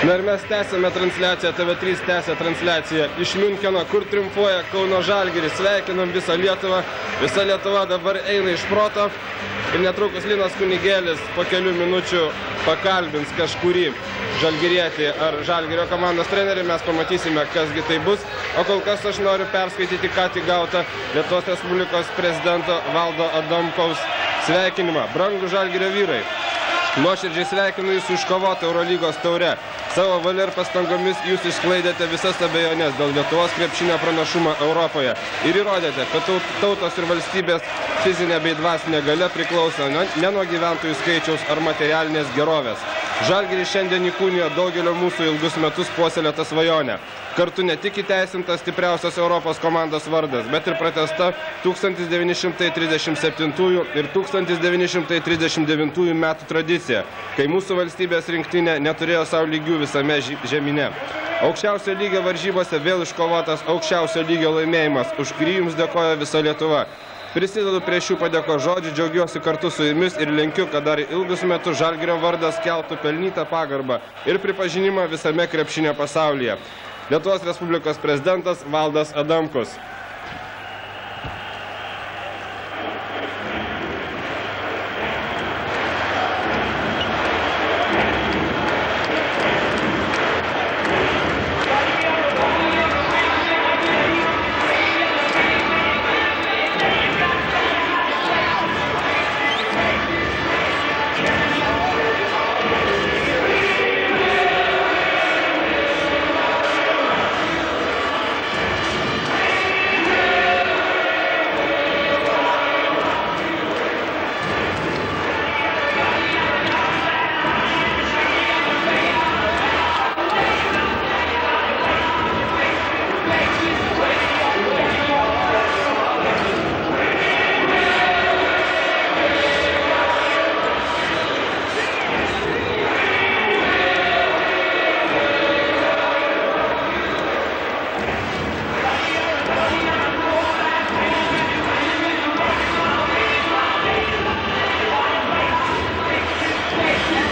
Na ir mes tęsime transliaciją, TV3 tęsia transliaciją iš Miuncheno, kur triumfuoja Kauno Žalgiris. Sveikinam visą Lietuvą. Visa Lietuva dabar eina iš proto. Ir netrukus Linas Kunigėlis po kelių minučių pakalbins kažkurį žalgirietį ar Žalgirio komandos trenerį. Mes pamatysime, kasgi tai bus. O kol kas aš noriu perskaityti ką tik gautą Lietuvos Respublikos prezidento Valdo Adamkaus sveikinimą. Brangų Žalgirio vyrai, nuoširdžiai sveikinu Jūs iškovotą Eurolygos taure. Savo valia ir pastangomis Jūs išsklaidėte visas abejonės dėl Lietuvos krepšinio pranašumą Europoje ir įrodėte, kad tautos ir valstybės fizinė bei dvasinė galia priklauso ne nuo gyventojų skaičiaus ar materialinės gerovės. Žalgiris šiandien įkūnijo daugelio mūsų ilgus metus puoselėtą svajonę. Kartu ne tik įteisintas stipriausios Europos komandos vardas, bet ir pratęsta 1937 ir 1939 metų tradicija, kai mūsų valstybės rinktinė neturėjo savo lygių visame žemyne. Aukščiausio lygio varžybose vėl iškovotas aukščiausio lygio laimėjimas, už kurį Jums dėkoja visa Lietuva. Prisidedu prie šių padėkos žodžių, džiaugiuosi kartu su Jumis ir linkiu, kad dar ilgus metus Žalgirio vardas keltų pelnytą pagarbą ir pripažinimą visame krepšinio pasaulyje. Lietuvos Respublikos prezidentas Valdas Adamkus.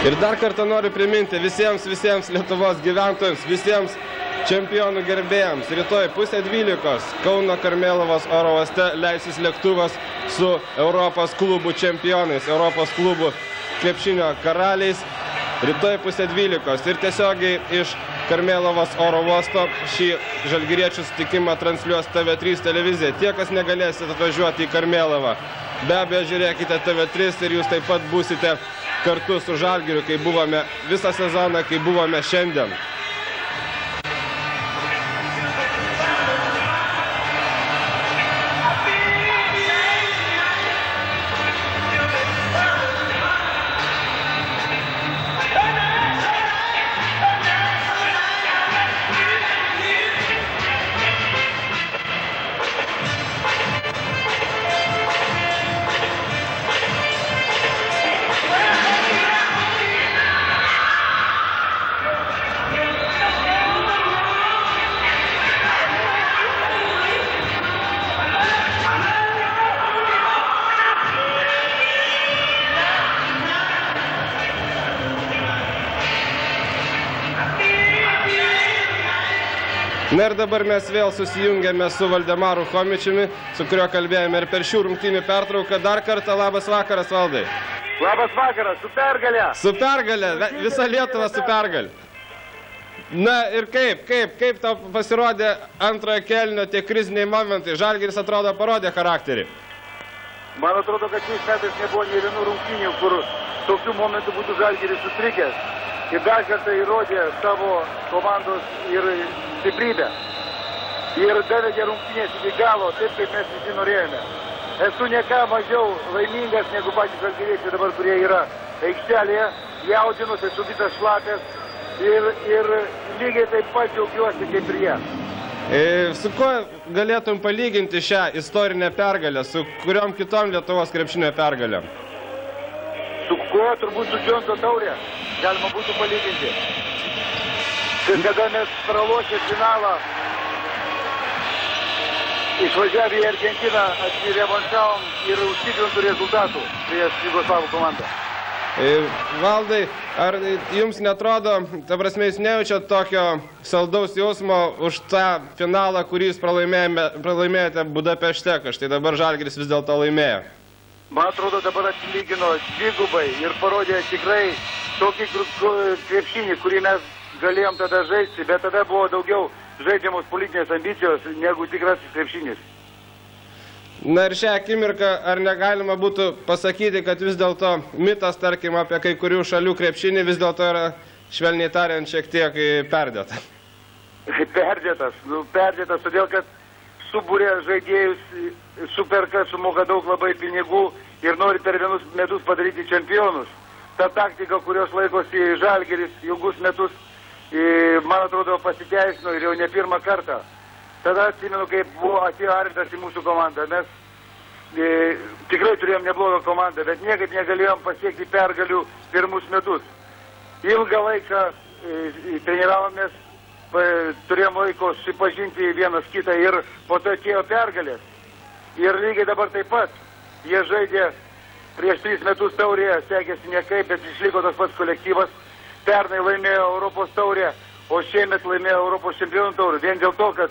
Ir dar kartą noriu priminti visiems Lietuvos gyventojams, visiems čempionų gerbėjams. Rytoj 11:30 Kauno Karmėlavos oro uoste leisis lėktuvas su Europos klubų čempionais, Europos klubų krepšinio karaliais. Rytoj 11:30 ir tiesiogiai iš Karmėlavos oro uosto šį žalgiriečių sutikimą transliuos TV3 televizija. Tie, kas negalėsite atvažiuoti į Karmėlavą, be abejo žiūrėkite TV3 ir Jūs taip pat būsite kartu su Žalgiriu, kai buvome visą sezoną, kai buvome šiandien. Na ir dabar mes vėl susijungėme su Valdemaru Chomičiumi, su kuriuo kalbėjome ir per šių rungtynių pertrauką. Dar kartą labas vakaras, Valdai. Labas vakaras, su pergalė. Su pergalė, visa Lietuva su pergalė. Na ir kaip tau pasirodė antrojo kėlinio tie kriziniai momentai? Žalgiris atrodo parodė charakterį. Man atrodo, kad šiais metais nebuvo nei vienų rungtynių, kur tokių momentų būtų Žalgiris sutrikęs. Ir dar kartą įrodė savo komandos ir stiprybę. Ir davedė rungtynės iki galo, taip kaip mes visi norėjome. Esu ne ką mažiau laimingas negu patys žalgiriečiai dabar, kurie yra aikštelėje. Jaudinusi, esu visas šlapės ir lygiai taip pat džiaugiuosi kaip ir jie. Su kuo galėtum palyginti šią istorinę pergalę, su kuriom kitom Lietuvos krepšinio pergalėm? Su kuo turbūt su Džonso taurė galima būtų palyginti. Kada mes pralošę finalą, išvažiavę į Argentiną, atsirevanšavom ir užtikrintų rezultatų prieš Jugoslavų komandą. Valdai, ar jums netrodo, ta prasme, jūs nejaučiat tokio saldaus jausmo už tą finalą, kurį jūs pralaimėjote Budapešte, štai dabar Žalgiris vis dėlto laimėjo? Man atrodo, dabar atsilygino dvigubai ir parodė tikrai tokį krepšinį, kurį mes galėjom tada žaisti, bet tada buvo daugiau žaidžiamos politinės ambicijos negu tikrasis krepšinis. Na ir šią akimirką, ar negalima būtų pasakyti, kad vis dėlto mitas, tarkim, apie kai kurių šalių krepšinį vis dėlto yra, švelniai tariant, šiek tiek perdėta? Perdėtas, todėl kad subūrė žaidėjus, superka, sumoka daug labai pinigų ir nori per vienus metus padaryti čempionus. Ta taktika, kurios laikosi Žalgiris ilgus metus, man atrodo, pasiteisino ir jau ne pirmą kartą. Tada atsimenu, kaip buvo atėjo Arvydas į mūsų komandą. Mes tikrai turėjom neblogą komandą, bet niekaip negalėjom pasiekti pergalių pirmus metus. Ilgą laiką treniravomės, turėjom laiko susipažinti vienas kitą ir po to atėjo pergalės. Ir lygiai dabar taip pat. Jie žaidė prieš 3 metus taurėje, sekėsi nekaip, bet išliko tas pats kolektyvas. Pernai laimėjo Europos taurę, o šiemet laimėjo Europos čempionų taurę. Vien dėl to, kad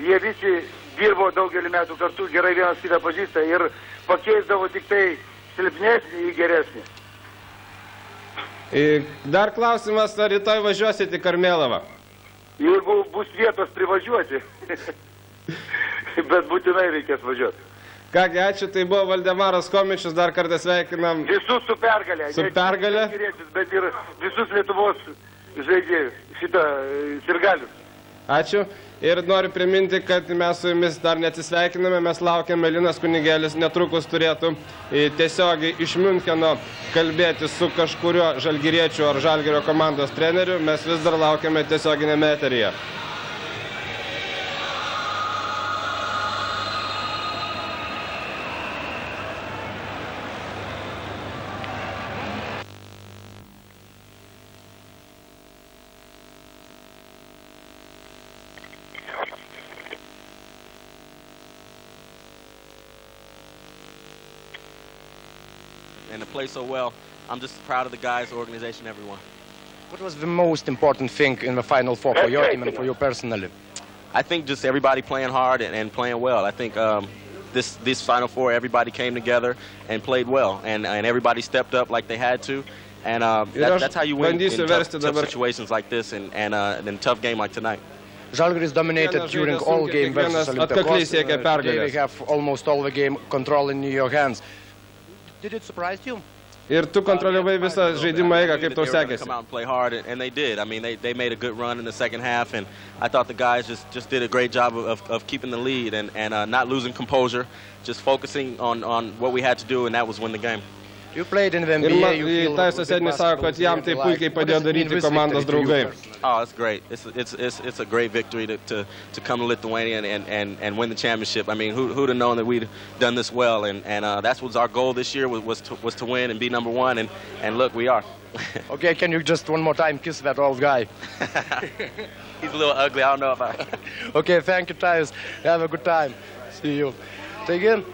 jie visi dirbo daugelį metų kartu, gerai vienas kitą pažįsta ir pakeisdavo tik tai silpnesnį į geresnį. Dar klausimas, ar rytoj važiuosite į Karmėlavą? Jeigu bus vietos privažiuoti, bet būtinai reikės važiuoti. Kągi, ačiū, tai buvo Valdemaras Chomičius, dar kartą sveikinam. Visus su pergalė. Su pergalė? Bet ir visus Lietuvos žaidėjus, šitą sirgalius. Ačiū. Ir noriu priminti, kad mes su jumis dar neatsisveikiname, mes laukiame, Linas Kunigėlis netrukus turėtų tiesiogiai iš Miuncheno kalbėti su kažkurio žalgiriečiu ar Žalgirio komandos treneriu, mes vis dar laukiame tiesioginėme eteryje. And to play so well, I'm just proud of the guys, the organization, everyone. What was the most important thing in the Final Four for your team and for you personally? I think just everybody playing hard and playing well. I think this Final Four, everybody came together and played well, and everybody stepped up like they had to. And that's how you win in tough situations like this and in a tough game like tonight. Žalgiris dominated during all game versus Olympiacos. They have almost all the game control in your hands. Did it surprise you? Ir tu kontroliavai visą žaidimą eigą, kaip tau sekėsi? Come out and play hard, and they did. I mean, they made a good run in the second half, and I thought the guys just did a great job of keeping the lead and not losing composure, just focusing on what we had to do, and that was win the game. You played in the NBA. Ir Taisas Ednis sako, kad jam tai puikiai padėjo daryti komandos draugai. Oh, it's great. It's a great victory to come to Lithuania and win the championship. I mean, who'd have known that we'd done this well? And that's what our goal this year was to win and be #1. And look, we are. Okay, can you just one more time kiss that old guy? He's a little ugly. I don't know if I. Okay, thank you, Tais. Have a good time. See you. Taigi,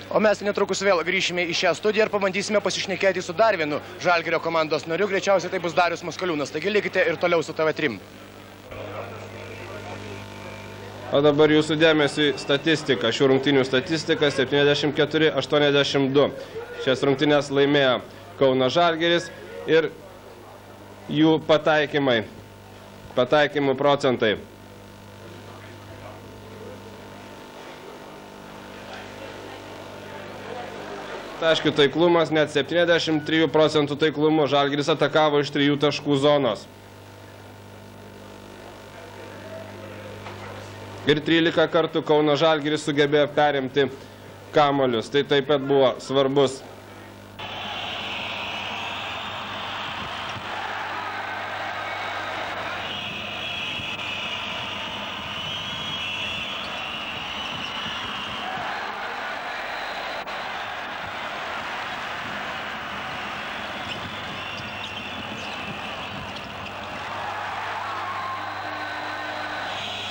o mes netrukus vėl grįšime į šią studiją ir pabandysime pasišnekėti su dar vienu Žalgirio komandos nariu. Greičiausiai tai bus Darius Maskaliūnas. Taigi likite ir toliau su TV3. O dabar jūsų dėmesį statistika. Šių rungtynių statistika 74-82. Šias rungtynės laimėjo Kauno Žalgiris ir jų pataikymų procentai. Taškių taiklumas net 73 procentų taiklumu. Žalgiris atakavo iš 3 taškų zonos. Ir 13 kartų Kauno Žalgiris sugebėjo perimti kamuolius. Tai taip pat buvo svarbus.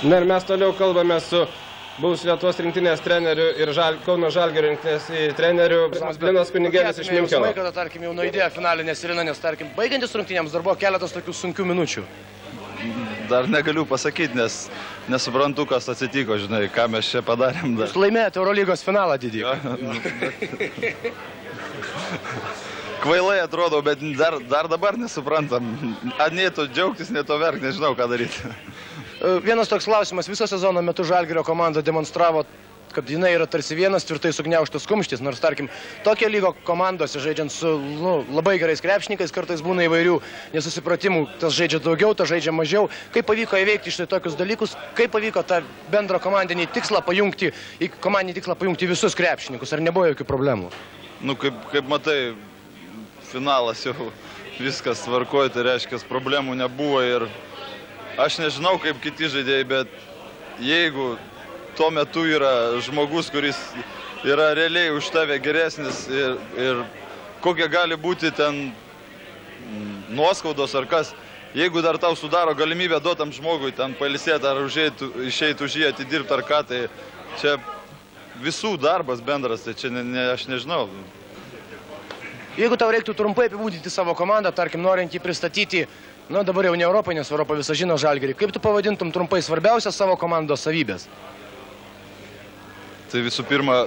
Na ir mes toliau kalbame su buvusių Lietuvos rinktinės trenerių ir Kauno Žalgirio rinktinės trenerių Linas Kunigėlis iš Miuncheno. Kada, tarkim, jau nuaidėjo finalinė sirena, nes, tarkim, baigiantis rungtynėms dar buvo keletas tokių sunkių minučių. Dar negaliu pasakyti, nes nesuprantu, kas atsitiko, žinai, ką mes čia padarėm. Jūs laimėjote Eurolygos finalą didį. Kvailai atrodo, bet dar dabar nesuprantam. Nei to džiaugtis, nei to verk, nežinau, ką daryti. Vienas toks klausimas, viso sezono metu Žalgirio komanda demonstravo, kad jinai yra tarsi vienas tvirtai sugniaužtas kumštis, nors, tarkim, tokio lygo komandose žaidžiant su labai gerais krepšininkais kartais būna įvairių nesusipratimų, tas žaidžia daugiau, tas žaidžia mažiau. Kaip pavyko įveikti štai tokius dalykus, kaip pavyko tą bendrą komandinį tikslą pajungti, visus krepšininkus, ar nebuvo jokių problemų? Nu, kaip matai, finalas jau viskas tvarkoja, tai reiškia, problemų nebuvo ir aš nežinau, kaip kiti žaidėjai, bet jeigu tuo metu yra žmogus, kuris yra realiai už tave geresnis ir kokie gali būti ten nuoskaudos ar kas, jeigu dar tau sudaro galimybę duotam žmogui ten pailsėti ar išeiti už jį atidirbti ar ką, tai čia visų darbas bendras, tai čia aš nežinau. Jeigu tau reiktų trumpai apibūdinti savo komandą, tarkim, norint jį pristatyti, dabar jau ne Europai, nes Europą visą žino Žalgirį, kaip tu pavadintum trumpai svarbiausias savo komandos savybės? Tai visų pirma,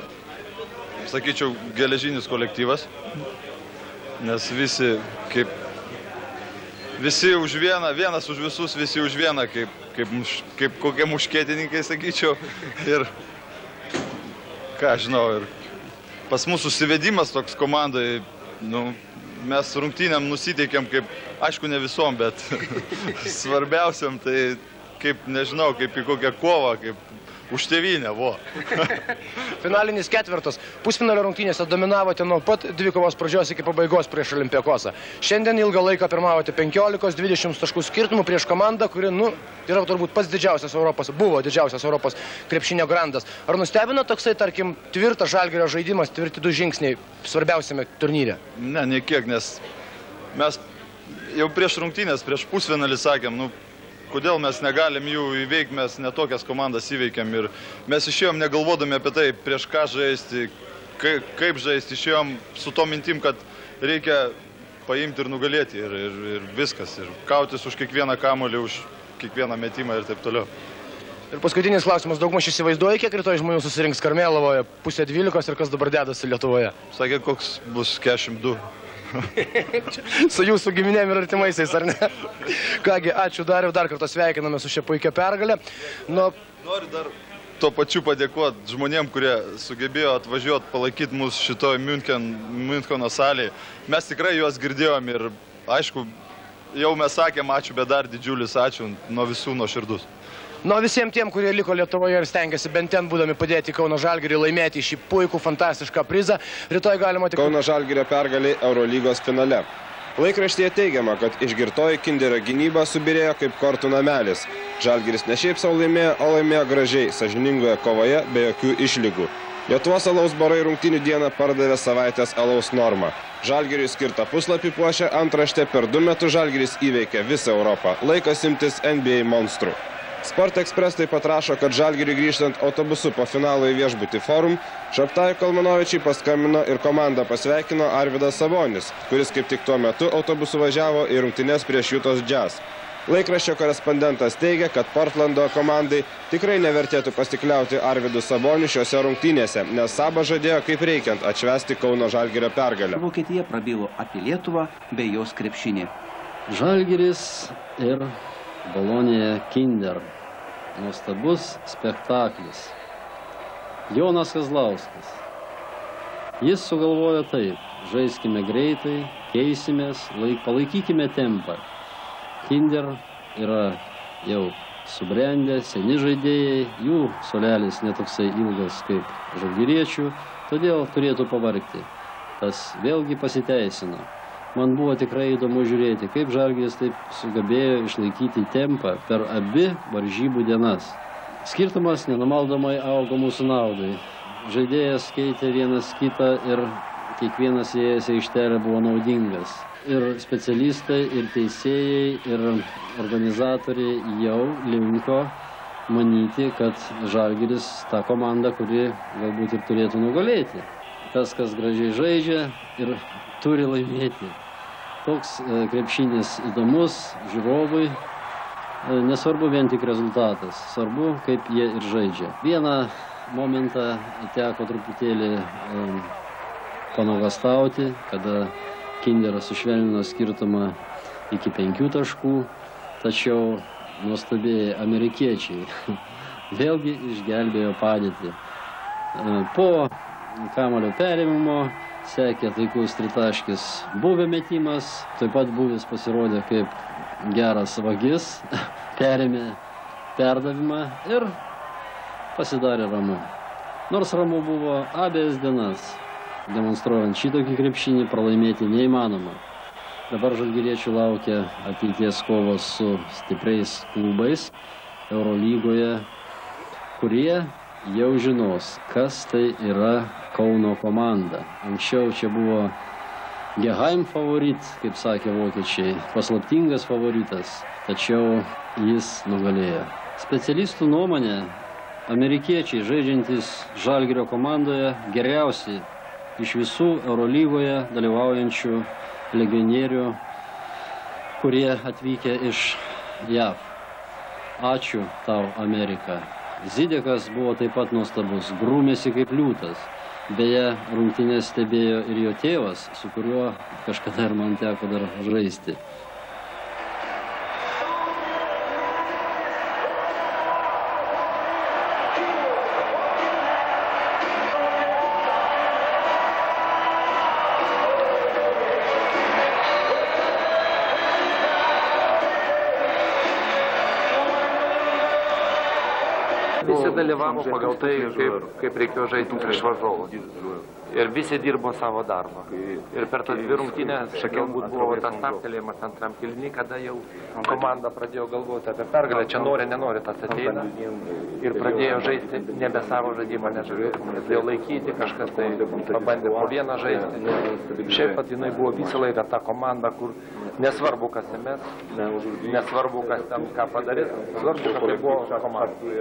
sakyčiau, geležinis kolektyvas, nes visi už vieną, vienas už visus, visi už vieną, kaip kokie muškietininkai, sakyčiau, ir ką žinau, ir pas mūsų susivedimas toks komandai, mes rungtynėm nusiteikėm kaip, aišku, ne visom, bet svarbiausiam, tai kaip, nežinau, kaip į kokią kovą, kaip už tėvynę, vo. Finalinis ketvirtas. Pusfinalio rungtynėse dominavote nuo pat dvikovos pradžios iki pabaigos prieš Olympiakosą. Šiandien ilgą laiką pirmavote 15-20 taškų skirtumų prieš komandą, kuri, yra turbūt pats didžiausias Europos, buvo didžiausias Europos krepšinio grandas. Ar nustebino toksai, tarkim, tvirtas Žalgirio žaidimas, tvirti 2 žingsniai svarbiausiame turnyre? Ne, niekiek, nes mes jau prieš rungtynės, prieš pusfinalį sakėm, kodėl mes negalim jų įveikti, mes netokias komandas įveikiam ir mes išėjom negalvodami apie tai, prieš ką žaisti, kaip žaisti, išėjom su to mintim, kad reikia paimti ir nugalėti ir viskas, ir kautis už kiekvieną kamuolį, už kiekvieną metimą ir taip toliau. Ir paskutinis klausimas, daugmaž įsivaizduoji, kiek rytoj žmonių susirinks Karmėlavoje, 11:30 ir kas dabar dedasi Lietuvoje? Sakė, koks bus 42. Su jūsų giminėm ir artimaisiais, ar ne? Kągi, ačiū Dariau, dar kartą sveikiname su šia puikia pergalė. Noriu dar tuo pačiu padėkoti žmonėm, kurie sugebėjo atvažiuoti, palaikyti mus šitoj Miuncheno salėje. Mes tikrai juos girdėjom ir, aišku, jau mes sakėm ačiū, bet dar didžiulis ačiū nuo visų nuoširdus. Visiems tiem, kurie liko Lietuvoje ir stengiasi bent ten būdami padėti Kauno Žalgiriui laimėti šį puikų, fantastišką prizą, rytoj galima tik... Kauno Žalgirio pergalė Eurolygos finale. Laikraštyje teigiama, kad išgirtoji Kinderio gynyba subirėjo kaip kortų namelis. Žalgiris ne šiaip sau laimėjo, o laimėjo gražiai, sąžiningoje kovoje, be jokių išlygų. Lietuvos alaus barai rungtynių dieną pardavė savaitės alaus normą. Žalgiriui skirtą puslapį puošia antraštė per 2 metus Žalgiris įveikė visą Europą. Laikas imtis NBA monstrų. Sport Express taip pat rašo, kad Žalgiriui grįžtant autobusu po finalo į viešbutį Forum, Šaptai Kalmanovičiai paskambino ir komandą pasveikino Arvydas Sabonis, kuris kaip tik tuo metu autobusu važiavo į rungtynes prieš Utah Jazz. Laikraščio korespondentas teigia, kad Portlando komandai tikrai nevertėtų pasikliauti Arvydu Saboniu šiose rungtynėse, nes Saba žadėjo kaip reikiant atšvęsti Kauno Žalgirio pergalę. Vokietija prabilo apie Lietuvą bei jos krepšinį. Žalgiris ir Bolonija Kinder. Nuostabus spektaklis. Jonas Kazlauskas. Jis sugalvojo taip. Žaiskime greitai, keisimės, palaikykime tempą. Kinder yra jau subrendę, seni žaidėjai, jų suolelis netoksai ilgas kaip žalgiriečių, todėl turėtų pavargti. Tas vėlgi pasiteisino. Man buvo tikrai įdomu žiūrėti, kaip Žalgiris taip sugebėjo išlaikyti tempą per abi varžybų dienas. Skirtumas nenumaldomai augo mūsų naudai. Žaidėjas keitė vienas kitą ir kiekvienas įėjęs į aikštelę buvo naudingas. Ir specialistai, ir teisėjai, ir organizatoriai jau linko manyti, kad Žalgiris ta komanda, kuri galbūt ir turėtų nugalėti. Tas, kas gražiai žaidžia ir turi laimėti. Toks krepšinis įdomus žiūrovui. Nesvarbu vien tik rezultatas, svarbu, kaip jie ir žaidžia. Vieną momentą teko truputėlį panuogastauti, kada Kinderas sušvelnino skirtumą iki 5 taškų, tačiau nuostabėjai amerikiečiai vėlgi išgelbėjo padėtį. Po kamuolio perėmimo sekė taikus tritaškis buvę metimas, taip pat buvęs pasirodė kaip geras vagis, perėmė perdavimą ir pasidarė ramu. Nors ramu buvo abejas dienas, demonstruojant šitokį krepšinį, pralaimėti neįmanoma. Dabar žalgiriečių laukia ateities kovos su stipriais klubais Eurolygoje, kurie jau žinos, kas tai yra Kauno komanda. Anksčiau čia buvo Geheim favorit, kaip sakė vokiečiai, paslaptingas favoritas, tačiau jis nugalėjo. Specialistų nuomonė, amerikiečiai žaidžiantys Žalgirio komandoje geriausiai iš visų Eurolygoje dalyvaujančių legionierių, kurie atvykę iš JAV. Ačiū tau, Amerika. Zidekas buvo taip pat nuostabus, grūmėsi kaip liūtas. Beje, rungtynes stebėjo ir jo tėvas, su kuriuo kažkada ir man teko dar žaisti. Visi dalyvavo pagal tai, kaip reikėjo žaisti prieš varžovus. Ir visi dirbo savo darbą. Ir per tas 2 rungtynes galbūt buvo tas stabtelėjimas antram kėliny, kada jau komanda pradėjo galvoti apie pergalę. Čia nori, nenori tas ateina. Ir pradėjo žaisti nebe savo žaidimą, nežadėjo laikyti, kažkas tai pabandė po vieną žaisti. Šiaip pat jinai buvo visą laiką ta komanda, kur nesvarbu, kas įmes, nesvarbu, kas ten ką padarys, svarbu, kad tai buvo komanda.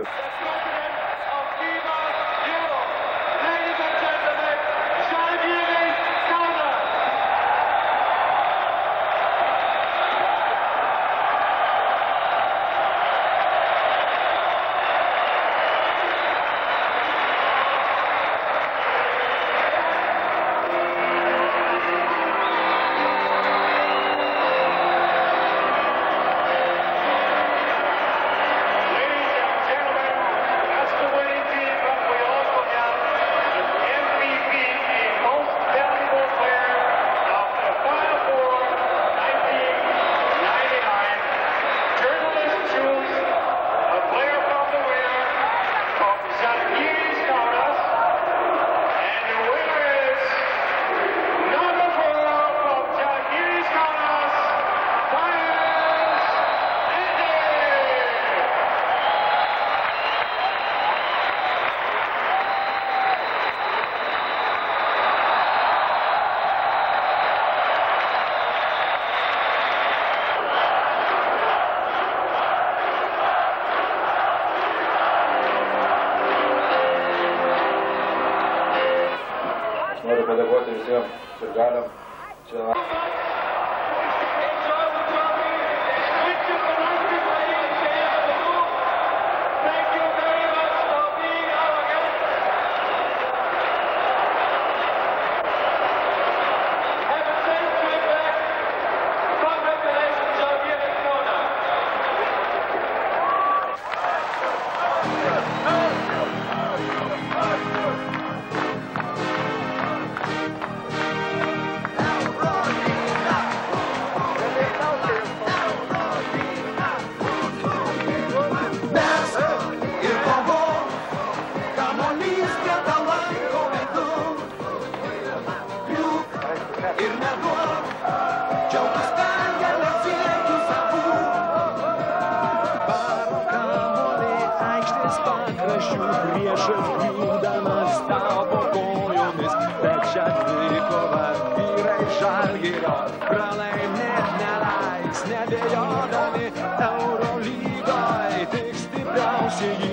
Noriu padėkoti visiems sirgaliam. Priešas griūdamas tavo kojomis, bet šią dvikovą vyrai Žalgirio pralaimėt neleis, nebejodami Eurolygoj, tik stipriausieji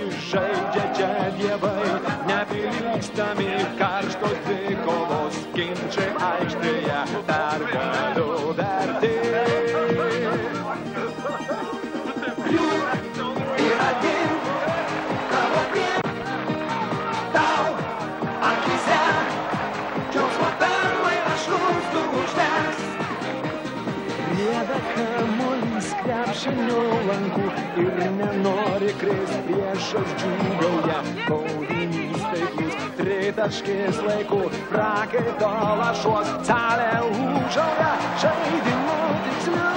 duoda kamuolys krepšinio lankų ir nenori krist priešas džiūgauja. Baudinys taiklus, tritaškis laiku, prakaito lašuos, salė ūžauja. Žaidimo tiksliu,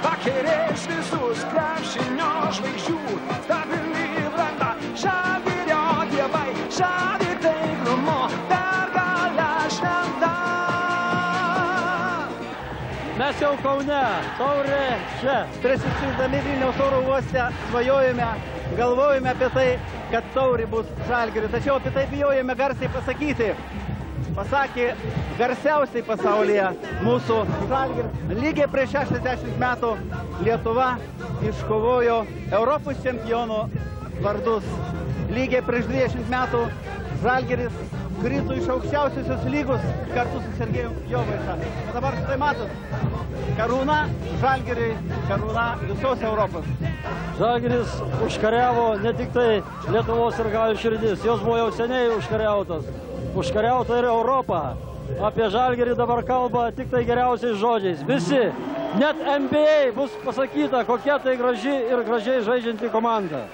pakerės visus krepšinio žvaigždžių, stabili branda, Žalgirio dievai, žadi taiklumo, pergalę šventa. Mes jau Kaune, taurė čia, prisisydami Vilniaus oro uoste, svajojame, galvojame apie tai, kad taurė bus Žalgiris. Tačiau apie tai bijojame garsiai pasakyti. Pasakė garsiausiai pasaulyje mūsų Žalgiris. Lygiai prieš 60 metų Lietuva iškovojo Europos čempionų vardus. Lygiai prieš 20 metų Žalgiris krito iš aukščiausiosios lygos kartu su Sergejum Jovaiša. O dabar štai matot, karūna Žalgiriui, karūna visos Europos. Žalgiris užkariavo ne tik tai Lietuvos ir galių širdis, jos buvo jau seniai užkariautos. Užkariauta ir Europą. Apie Žalgirį dabar kalba tik tai geriausiais žodžiais. Visi, net NBA bus pasakyta, kokia tai graži ir gražiai žaidžianti komanda.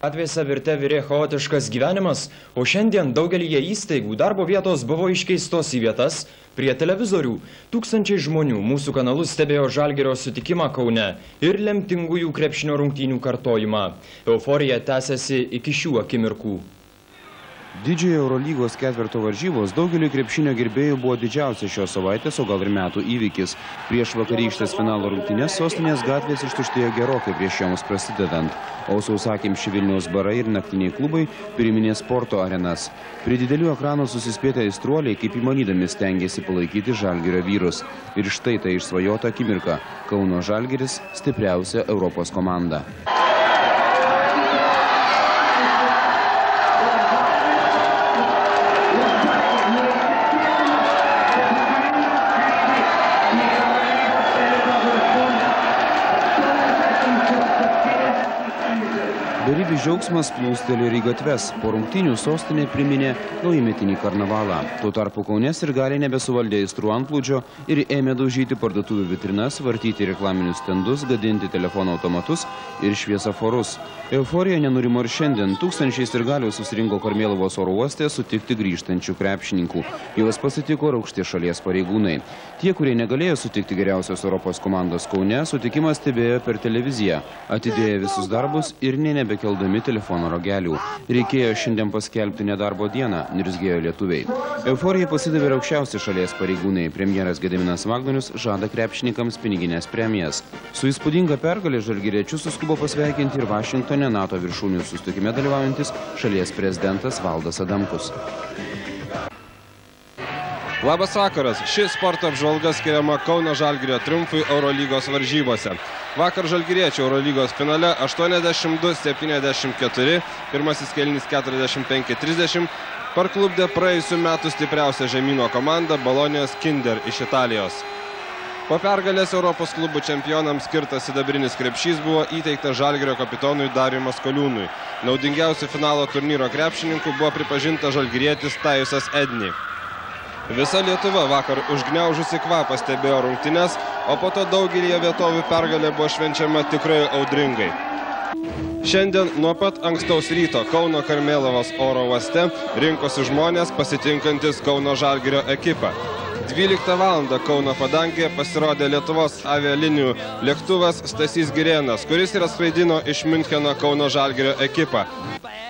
Gatvėse virte virė chaotiškas gyvenimas, o šiandien daugelyje įstaigų darbo vietos buvo iškeistos į vietas prie televizorių. Tūkstančiai žmonių mūsų kanalus stebėjo Žalgirio sutikimą Kaune ir lemtingųjų krepšinio rungtynių kartojimą. Euforija tęsiasi iki šių akimirkų. Didžiojo Eurolygos ketverto varžybos daugeliui krepšinio gerbėjų buvo didžiausia šios savaitės, o gal ir metų įvykis. Prieš vakarykštės finalo rungtynes sostinės gatvės ištuštėjo gerokai prieš joms prasidedant, o sausakimši Vilniaus barai ir naktiniai klubai priminė sporto arenas. Prie didelių ekranų susispėtę aistruoliai, kaip įmanydami, stengėsi palaikyti Žalgirio vyrus. Ir štai tai išsvajota akimirka – Kauno Žalgiris – stipriausia Europos komanda. Beribis džiaugsmas plūstelėjo ir į gatves. Po rungtynių sostinė priminė naujametinį karnavalą. Tuo tarpu Kaune sirgaliai nebesuvaldė aistrų antplūdžio ir ėmė daužyti parduotuvių vitrinas, vartyti reklaminius stendus, gadinti telefono automatus ir šviesoforus. Euforija nenurimo ir šiandien. Tūkstančiai sirgalių susirinko Karmėlavos oro uoste sutikti grįžtančių krepšininkų. Juos pasitiko ir aukšti šalies pareigūnai. Tie, kurie negalėjo sutikti geriausios Europos komandos Kaune, sutikimą stebėjo per televiziją, atidėjo visus darbus ir nebekeldami telefono rogelių. Reikėjo šiandien paskelbti nedarbo dieną, nirzgėjo lietuviai. Euforija pasidavė ir aukščiausi šalies pareigūnai. Premjeras Gediminas Vagnorius žada krepšininkams piniginės premijas. Su įspūdinga pergalė žalgiriečius suskubo pasveikinti ir Vašingtone NATO viršūnių susitikime dalyvaujantis šalies prezidentas Valdas Adamkus. Labas vakaras. Ši sporto apžvalga skiriama Kauno Žalgirio triumfui Eurolygos varžybose. Vakar žalgiriečių Eurolygos finale 82-74, pirmasis kėlinys 45-30, parklupdė praėjusių metų stipriausią žemyno komandą Bolonijos Kinder iš Italijos. Po pergalės Europos klubų čempionams skirtas sidabrinis krepšys buvo įteiktas Žalgirio kapitonui Dariui Maskoliūnui. Naudingiausiu finalo turnyro krepšininku buvo pripažintas žalgirietis Tajusas Edni. Visa Lietuva vakar užgniaužusi kvapą stebėjo rungtynes, o po to daugelį vietovių pergalė buvo švenčiama tikrai audringai. Šiandien nuo pat ankstaus ryto Kauno Karmėlavos oro uoste rinkosi žmonės pasitinkantis Kauno Žalgirio ekipą. 12 valandą Kauno padangėje pasirodė Lietuvos avialinijų lėktuvas Stasys Girėnas, kuris ir atskraidino iš Miuncheno Kauno Žalgirio ekipą.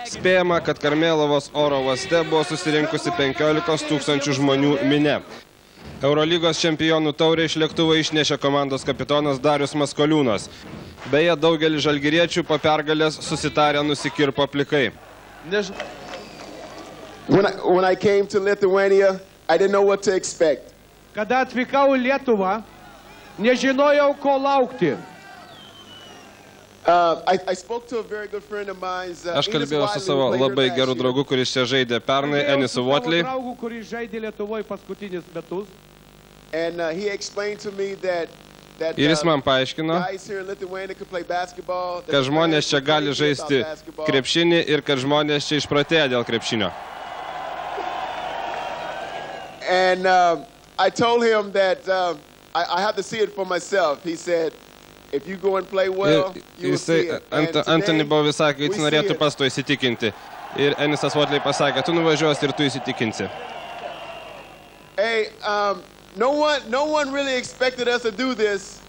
Spėjama, kad Karmėlavos oro uoste buvo susirinkusi 15 tūkstančių žmonių minia. Eurolygos čempionų taurę iš lėktuvo išnešė komandos kapitonas Darius Maskoliūnas. Beje, daugelį žalgiriečių po pergalės susitarę nusikirpo plikai. When I came to Lithuania, I didn't know what to expect. Kada atvykau į Lietuvą, nežinojau, ko laukti. Aš kalbėjau su savo labai gerų draugų, kuris čia žaidė pernai, Enisu Votley. Ir jis man paaiškino, kad žmonės čia gali žaisti krepšinį ir kad žmonės čia išprotėja dėl krepšinio. And I told him that I have to see it for myself. He said, if you go and play well, you will see it. Anthony Bowey sakė, jis norėtų pas to įsitikinti. Ir Enisas Watley pasakė, tu nuvažiuosi ir tu įsitikinsi. Hey, no one really expected us to do this,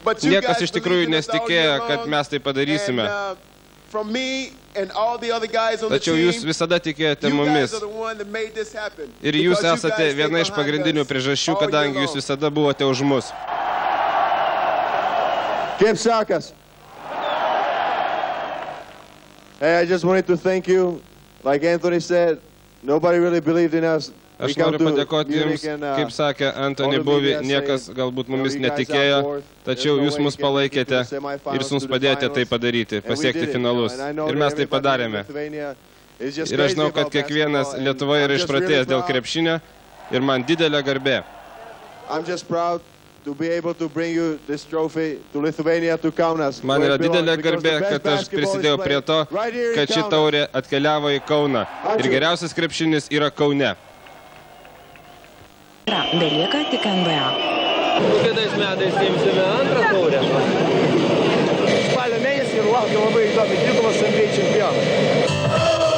but you Niekas guys iš tikrųjų believed in us all year nesitikėjo, kad long. mes tai padarysime. And, from me and all the other guys on the Tačiau team, jūs visada tikėjote you mumis. guys are the one that made this happen. Ir jūs Because you esate guys viena stay iš behind pagrindinių us priežasčių, all year kadangi long. jūs visada buvote už mus. Kim Sakas. Hey, I just wanted to thank you. Like Anthony said, nobody really believed in us. Aš noriu padėkoti jums, kaip sakė Anthony Bowey, niekas galbūt mumis netikėjo, tačiau jūs mus palaikėte ir jūs mums padėjote tai padaryti, pasiekti finalus. Ir mes tai padarėme. Ir aš žinau, kad kiekvienas Lietuvoje yra išprotėjęs dėl krepšinio ir man didelė garbė. Man yra didelė garbė, kad aš prisidėjau prie to, kad ši taurė atkeliavo į Kauną. Ir geriausias krepšinis yra Kaune. Belieka tik NBA. Kitais metais imsime antrą taurę. Spalio mėnesį ir laukia labai įdomi titulas NBA čempionai.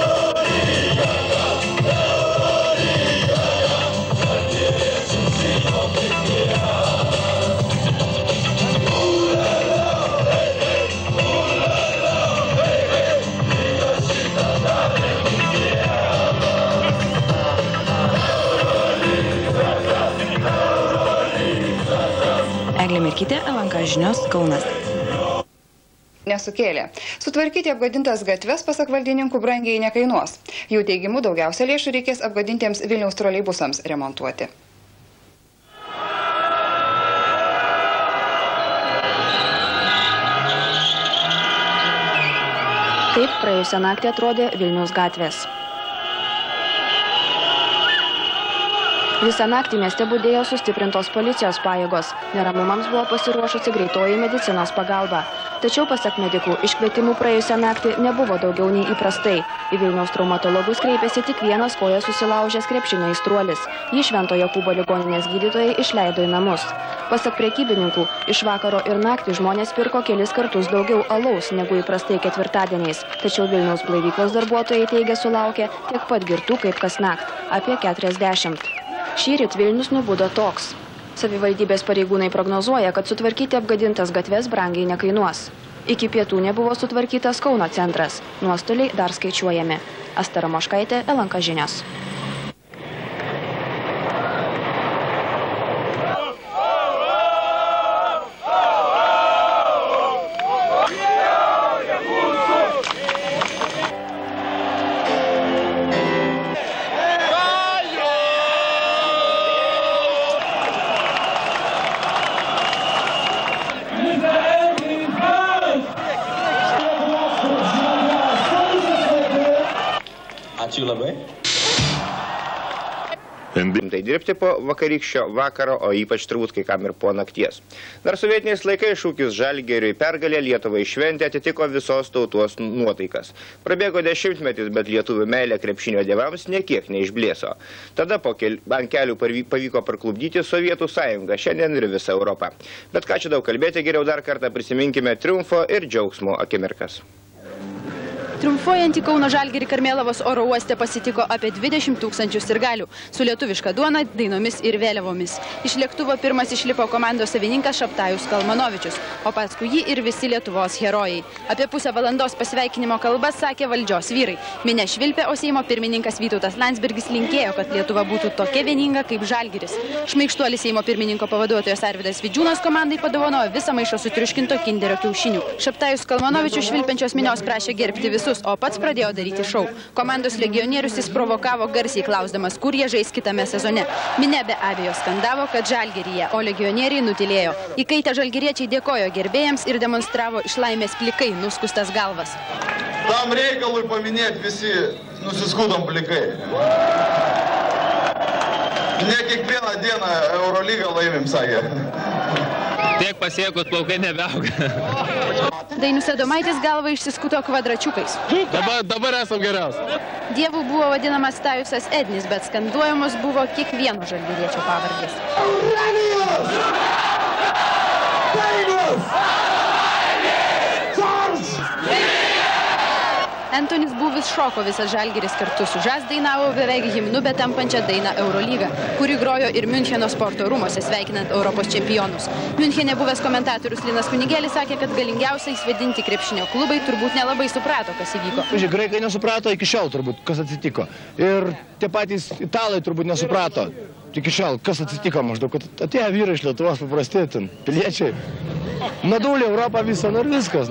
Eglė Mirkytė, LNK žinios, Kaunas. Nesukėlė. Sutvarkyti apgadintas gatves, pasak valdininkų, brangiai nekainuos. Jų teigimu daugiausia lėšų reikės apgadintiems Vilniaus troleibusams remontuoti. Taip praėjusią naktį atrodė Vilniaus gatvės. Visą naktį mieste budėjo sustiprintos policijos pajėgos. Neramumams buvo pasiruošusi greitoji medicinos pagalba. Tačiau, pasak medikų, iškvietimų praėjusią naktį nebuvo daugiau nei įprastai. Į Vilniaus traumatologus kreipėsi tik vienas koją susilaužęs krepšinio aistruolis. Jį Švento Jokūbo ligoninės gydytojai išleido į namus. Pasak prekybininkų, iš vakaro ir naktį žmonės pirko kelis kartus daugiau alaus negu įprastai ketvirtadieniais. Tačiau Vilniaus blaivyklos darbuotojai teigia sulaukę tiek pat girtų kaip kasnakt – apie 40. Šįryt Vilnius nubudo toks. Savivaldybės pareigūnai prognozuoja, kad sutvarkyti apgadintas gatves brangiai nekainuos. Iki pietų nebuvo sutvarkytas Kauno centras. Nuostoliai dar skaičiuojami. Asta Ramoškaitė, LNK žinios. Ačiū labai. Tai dirbti po vakarykščio vakaro, o ypač turbūt kai kam ir po nakties. Dar sovietiniais laikais šūkis Žalgiriui pergalė Lietuvai šventė atitiko visos tautos nuotaikas. Prabėgo dešimtmetis, bet lietuvių meilė krepšinio dievams niekiek neišblėso. Tada ant kelių pavyko parklupdyti Sovietų sąjungą, šiandien ir visą Europą. Bet ką čia daug kalbėti, geriau dar kartą prisiminkime triumfo ir džiaugsmo akimirkas. Triumfuojantį Kauno Žalgirį Karmėlavos oro uoste pasitiko apie 20 000 sirgalių su lietuviška duona, dainomis ir vėliavomis. Iš lėktuvo pirmas išlipo komandos savininkas Šaptajus Kalmanovičius, o paskui jį ir visi Lietuvos herojai. Apie pusę valandos pasveikinimo kalbas sakė valdžios vyrai. Minia švilpė, o Seimo pirmininkas Vytautas Landsbergis linkėjo, kad Lietuva būtų tokia vieninga kaip Žalgiris. Šmaikštuolis Seimo pirmininko pavaduotojas Arvydas Vidžiūnas komandai padovanojo visą maišą sutriuškinto kinderio kiaušinių. Šaptajus Kalmanovičius švilpiančios minios prašė gerbti visus, o pats pradėjo daryti šou. Komandos legionierius jis provokavo garsiai klausdamas, kur jie žais kitame sezone. Minia be abejo skandavo, kad Žalgiryje, o legionieriai nutilėjo. Įkaitę žalgiriečiai dėkojo gerbėjams ir demonstravo iš laimės plikai nuskustas galvas. Tam reikalui paminėti visi nusiskudom plikai. Ne kiekvieną dieną Eurolygą laimim, sakė. Tiek pasiekus plaukai nebeauga. Dainius Adomaitis galva išsiskuto kvadračiukais. Dabar esam geriausi. Dievų buvo vadinamas Tajusas Ednis, bet skanduojamos buvo kiekvieno žalgiriečio pavardės. Antonis Buvis šoko visas Žalgiris kartu su Žas dainavo beveik himnu, bet tampančią dainą Eurolygą, kuri grojo ir Miuncheno sporto rūmose sveikinant Europos čempionus. Miunchene buvęs komentatorius Linas Kunigėlis sakė, kad galingiausiais vadinti krepšinio klubai turbūt nelabai suprato, kas įvyko. Graikai nesuprato iki šiol turbūt, kas atsitiko. Ir tie patys italai turbūt nesuprato iki šiol, kas atsitiko maždaug, kad atėjo vyrai iš Lietuvos paprasti, piliečiai. Nadulė Europą visą, ir viskas.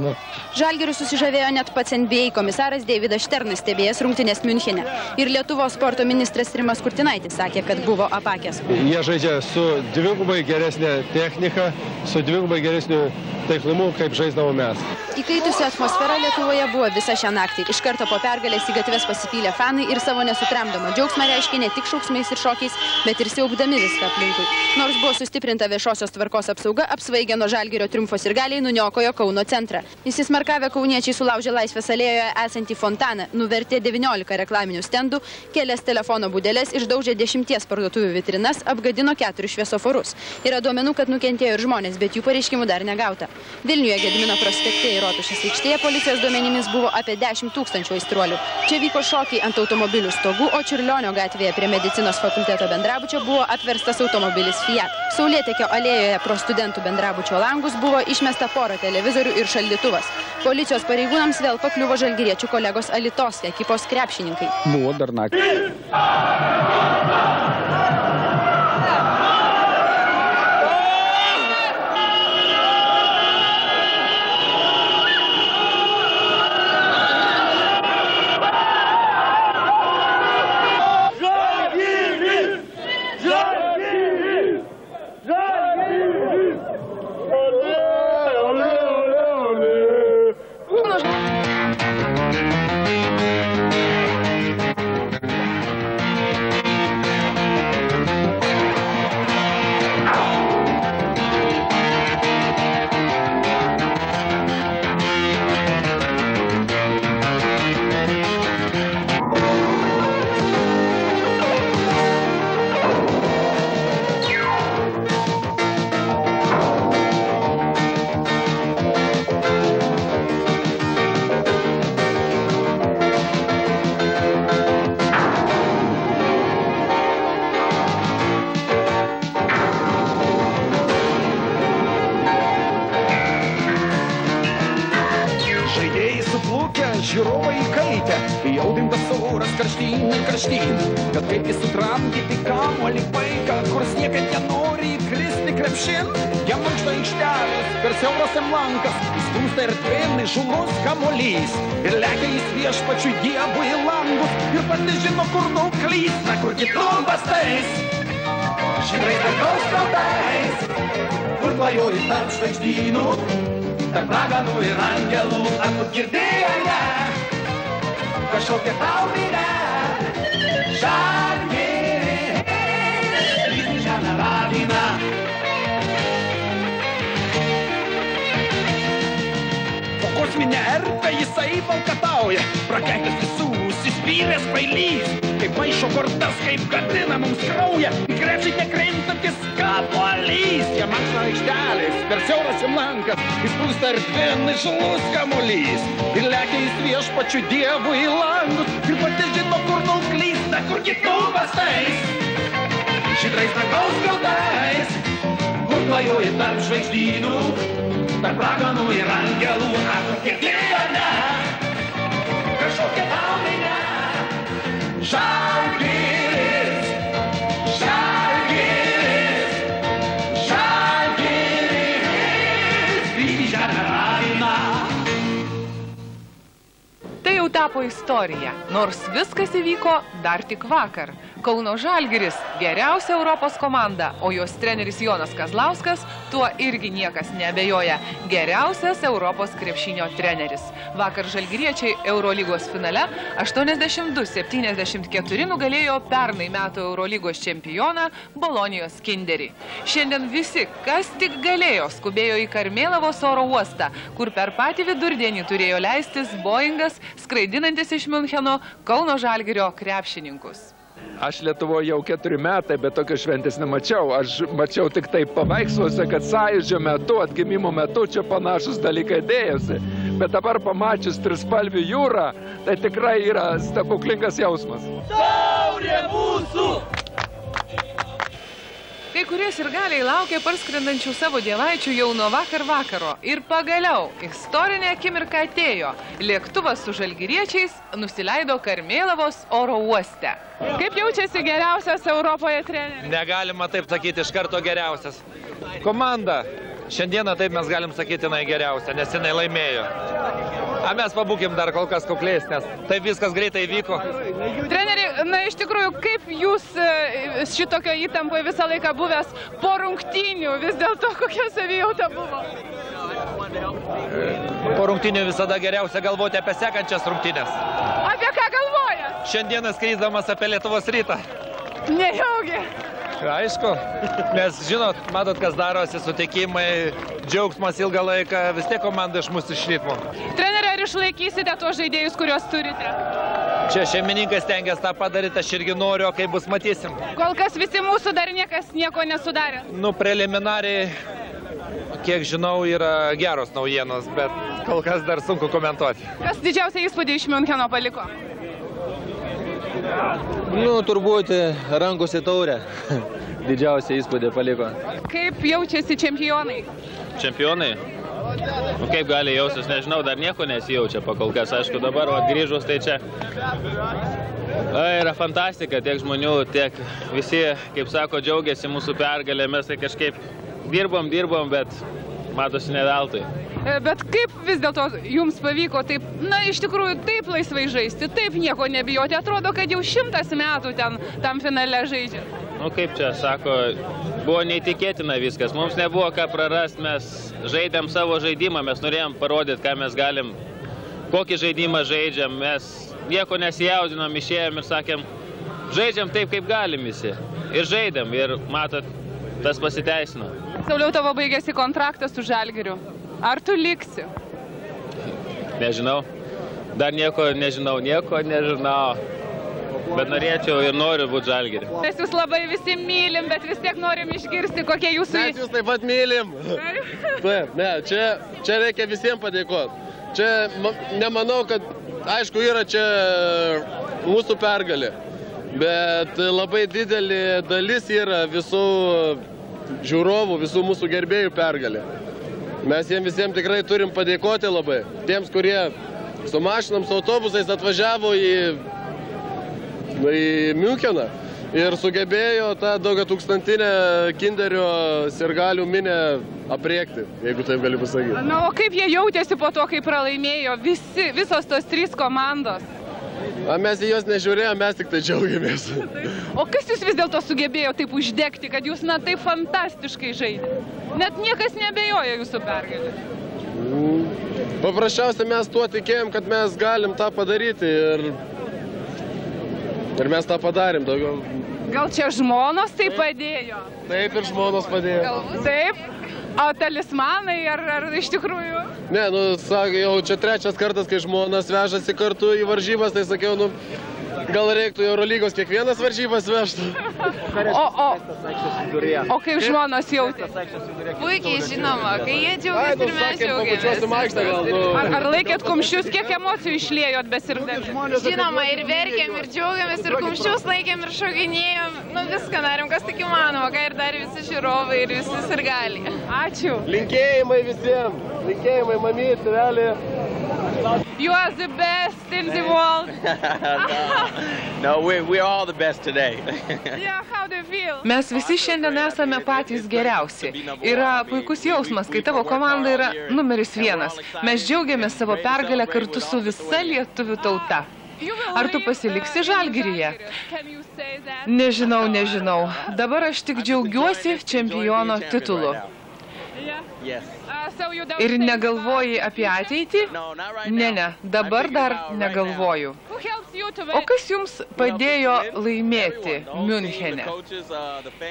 Žalgiriu susižavėjo net pats NBA komisaras Deividas Šternas, stebėjęs rungtynės Miunchene. Ir Lietuvos sporto ministras Rimas Kurtinaitis sakė, kad buvo apakęs. Jie žaidžia su dvigubai geresnė technika, su dvigubai geresniu taiklumu, kaip žaisdavo mes. Įkaitusi atmosfera Lietuvoje buvo visą šią naktį. Iš karto po pergalės į gatves pasipylė fanai ir savo nesutramdomą džiaugsmą reiškė ne tik šauksmais ir šokiais, bet ir siaubdami viską aplinkui. Nors buvo sustiprinta viešosios tvarkos apsauga, apsvaigę nuo Žalgirio triumfos ir galiai nuniokojo Kauno centrą. Įsismarkavę kauniečiai sulaužė Laisvės alėjoje esantį fontaną, nuvertė 19 reklaminių stendų, kelias telefono būdelės, išdaužė 10 parduotuvių vitrinas, apgadino 4 šviesoforus. Yra duomenų, kad nukentėjo ir žmonės, bet jų pareiškimų dar negauta. Vilniuje Gedimino prospekte ir Rotušės aikštėje policijos duomenimis buvo apie 10 000 aistruolių. Čia vyko šokiai ant automobilių stogų, o Čiurlionio gatvėje prie medicinos fakulteto bendrabučio buvo apverstas automobilis Fiat. Saulėtekio alėjoje pro studentų bendrabučio langus buvo išmesta pora televizorių ir šaldytuvas. Policijos pareigūnams vėl pakliuvo žalgiriečių kolegos Alitos ekipos krepšininkai. Buvo dar naktį. Žiūrovai įkaitę, jaudintas oras karštyn, kad kaip jis sutramdyti kamuolį vaiką, kurs niekad nenori įkristi krepšin, jam mankšta aikštelės, per siauras jam lankas, įstūsta erdvėn įžūlus kamuolys, ir lekia jis viešpačiui Dievui į langus, ir pats nežino, kur daug klysta, kur kitų bastais, žydrais dangaus kaltais, kur klajoji tarp žvaigždynų, tarp raganų ir angelų, ar tu girdėjai kažkokia tau daina, Žalgiris, lydi žemę ravina. Po kosminę erdvę jisai valkatauja, prakeikęs visų, užsispyręs bailys, kaip maišo kortas, kaip gadina mums kraują, į krepšį nekrintantis kamuolys, jam mankšta aikštelės, per siauras jam lankas, įspūsta erdvėn įžūlus kamuolys, ir lekia jis viešpačiui Dievui į langus, ir pati žino, kur daug klysta, kur kitų bastais, žydrais dangaus kaltais, kur klajoji tarp žvaigždynų, tarp raganų ir angelų, ar tu girdėjai kažkokia tau daina, Žalgiris, Žalgiris, Žalgiris, lydi žemę ravina. Tai jau tapo istorija, nors viskas įvyko dar tik vakar. Kauno Žalgiris – geriausia Europos komanda, o jos treneris Jonas Kazlauskas, tuo irgi niekas neabejoja, geriausias Europos krepšinio treneris. Vakar žalgiriečiai Eurolygos finale 82-74 nugalėjo pernai metų Eurolygos čempioną Bolonijos Kinderį. Šiandien visi, kas tik galėjo, skubėjo į Karmėlavos oro uostą, kur per patį vidurdienį turėjo leistis Boeingas, skraidinantis iš Miuncheno Kauno Žalgirio krepšininkus. Aš Lietuvoje jau 4 metai, bet tokios šventės nemačiau. Aš mačiau tik tai paveiksluose, kad sąjūdžio metu, atgimimo metu čia panašus dalykai dėjosi. Bet dabar pamačius trispalvių jūrą, tai tikrai yra stebuklingas jausmas. Taurė mūsų! Kai kurie sirgaliai laukė parskrendančių savo dievaičių jau nuo vakaro. Ir pagaliau, istorinė akimirka atėjo. Lėktuvas su žalgiriečiais nusileido Karmėlavos oro uoste. Kaip jaučiasi geriausias Europoje treneris? Negalima taip sakyti, iš karto geriausias. Komanda. Šiandieną taip mes galim sakyti, jinai geriausia, nes jinai laimėjo. A mes pabūkim dar kol kas kukliais, nes taip viskas greitai vyko. Treneri, na iš tikrųjų, kaip jūs šitokio įtampoje visą laiką buvęs po rungtynių, vis dėlto kokia savijauta buvo? Po rungtynių visada geriausia galvoti apie sekančias rungtynės. Apie ką galvoja? Šiandieną skryddamas apie Lietuvos rytą. Nejaugi. Aišku, nes žinot, matot, kas darosi, sutikimai, džiaugsmas ilgą laiką, vis tiek komanda iš mūsų iš ritmo. Treneri, ar išlaikysite tuos žaidėjus, kuriuos turite? Čia šeimininkas stengiasi tą padaryti, aš irgi noriu, o kaip bus, matysim. Kol kas visi mūsų dar niekas nieko nesudarė. Nu, preliminariai, kiek žinau, yra geros naujienos, bet kol kas dar sunku komentuoti. Kas didžiausią įspūdį iš Miuncheno paliko? Nu, turbūt rankose taurę. Didžiausią įspūdį paliko. Kaip jaučiasi čempionai? Čempionai? Nu, kaip gali jausis, nežinau, dar nieko nesijaučia pakol kas. Aišku, dabar grįžus, tai čia yra fantastika. Tiek žmonių, tiek visi, kaip sako, džiaugiasi mūsų pergalė. Mes tai kažkaip dirbom, bet matosi ne veltui. Bet kaip vis dėlto jums pavyko taip, na, iš tikrųjų taip laisvai žaisti, taip nieko nebijoti? Atrodo, kad jau 100 metų ten tam finale žaidžia. Nu, kaip čia sako, buvo neįtikėtina viskas. Mums nebuvo ką prarasti, mes žaidėm savo žaidimą, mes norėjom parodyti, ką mes galim, kokį žaidimą žaidžiam. Mes nieko nesijaudinom, išėjom ir sakėm, žaidžiam taip, kaip galim visi. Ir žaidėm, ir matot, tas pasiteisino. Sauliau, tavo baigėsi kontraktas su Žalgiriu. Ar tu liksi? Nežinau. Dar nieko nežinau. Bet norėčiau ir noriu būti Žalgirį. Mes jūs labai visi mylim, bet vis tiek norim išgirsti, kokie jūsų... Mes jūs taip pat mylim. Taip, ne, čia reikia visiems padėkoti. Čia nemanau, kad, aišku, yra čia mūsų pergalė, bet labai didelė dalis yra visų žiūrovų, visų mūsų gerbėjų pergalė. Mes jiems visiems tikrai turim padėkoti labai. Tiems, kurie su mašinom, su autobusais atvažiavo į Miuncheną ir sugebėjo tą daugiatūkstantinę Kinderio sirgalių minę apriekti, jeigu taip gali pasakyti. Na, o kaip jie jautėsi po to, kai pralaimėjo visos tos 3 komandos? Mes į juos nežiūrėjome, mes tik tai džiaugiamės. O kas jūs vis dėlto sugebėjo taip uždegti, kad jūs, na, taip fantastiškai žaidėte? Net niekas neabejoja jūsų pergalę. Paprasčiausiai mes tuo tikėjom, kad mes galim tą padaryti ir mes tą padarėm daugiau. Gal čia žmonos tai padėjo? Taip, ir žmonos padėjo. Galbūt taip? O talismanai ar iš tikrųjų? Ne, nu, jau čia 3 kartas, kai žmonas vežasi kartu į varžybas, tai sakiau, nu, gal reiktų Eurolygos kiekvienas varžybas vežtų. O kaip žmonos jautėsi? Puikiai žinoma, kai jie džiaugiasi ir mes džiaugiamės. Ar laikėt kumščius, kiek emocijų išliejot besirgdami? Žinoma, ir verkėm, ir džiaugiamės, ir kumščius laikėm, ir šokinėjom. Nu, viską darėm, kas tik įmanoma, ką ir darė visi žiūrovai ir visi sirgaliai. Ačiū. Linkėjimai visiems. Linkėjimai, mamyt, tėvelį. You are the best in the world. No, we're all the best today. Yeah, how do you feel? Mes visi šiandien esame patys geriausi. Yra puikus jausmas, kai tavo komanda yra numeris 1. Mes džiaugiamės savo pergalę kartu su visa lietuvių tauta. Ar tu pasiliksi Žalgiryje? Nežinau. Dabar aš tik džiaugiuosi čempiono titulu. Ir negalvoji apie ateitį? Ne, dabar dar negalvoju. O kas jums padėjo laimėti Miunchene?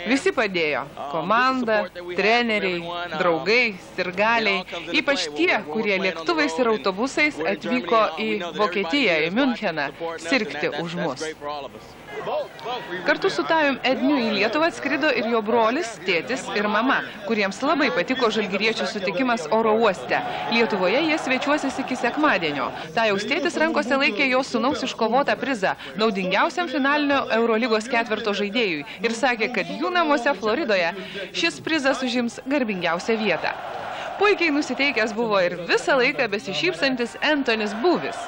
Visi padėjo. Komanda, treneriai, draugai, sirgaliai, ypač tie, kurie lėktuvais ir autobusais atvyko į Vokietiją, į Miuncheną, sirgti už mus. Kartu su Tajum Edniu į Lietuvą atskrido ir jo brolis, tėtis ir mama, kuriems labai patiko žalgiriečių sutikimas oro uoste. Lietuvoje jie svečiuosis iki sekmadienio. Tajaus tėtis rankose laikė jo sūnaus iškovotą prizą naudingiausiam finalinio Eurolygos ketverto žaidėjui ir sakė, kad jų namuose Floridoje šis prizas užims garbingiausią vietą. Puikiai nusiteikęs buvo ir visą laiką besišypsantis Antonis Buvis.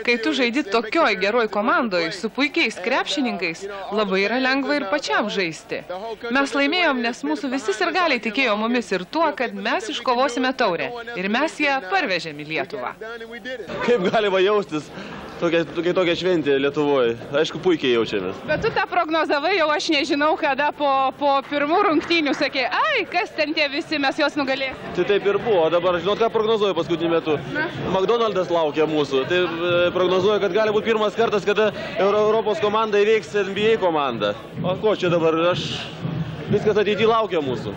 Kai tu žaidi tokioj geroj komandoj su puikiais krepšininkais, labai yra lengva ir pačiam žaisti. Mes laimėjom, nes mūsų visi sirgaliai tikėjo mumis ir tuo, kad mes iškovosime taurę. Ir mes ją parvežėm į Lietuvą. Kaip galima jaustis tokia šventė Lietuvoje? Aišku, puikiai jaučiamės. Bet tu tą prognozavai, jau aš nežinau, kada po pirmų rungtynių sakė, kas ten tie visi, mes juos nugalėsim. Tai taip ir buvo, dabar žinot, ką prognozuoju paskutinį metu? McDonald's laukia mūsų. Tai prognozuoju, kad gali būti pirmas kartas, kada Europos komanda įveiks NBA komandą. O ko čia dabar? Viskas ateityje laukia mūsų.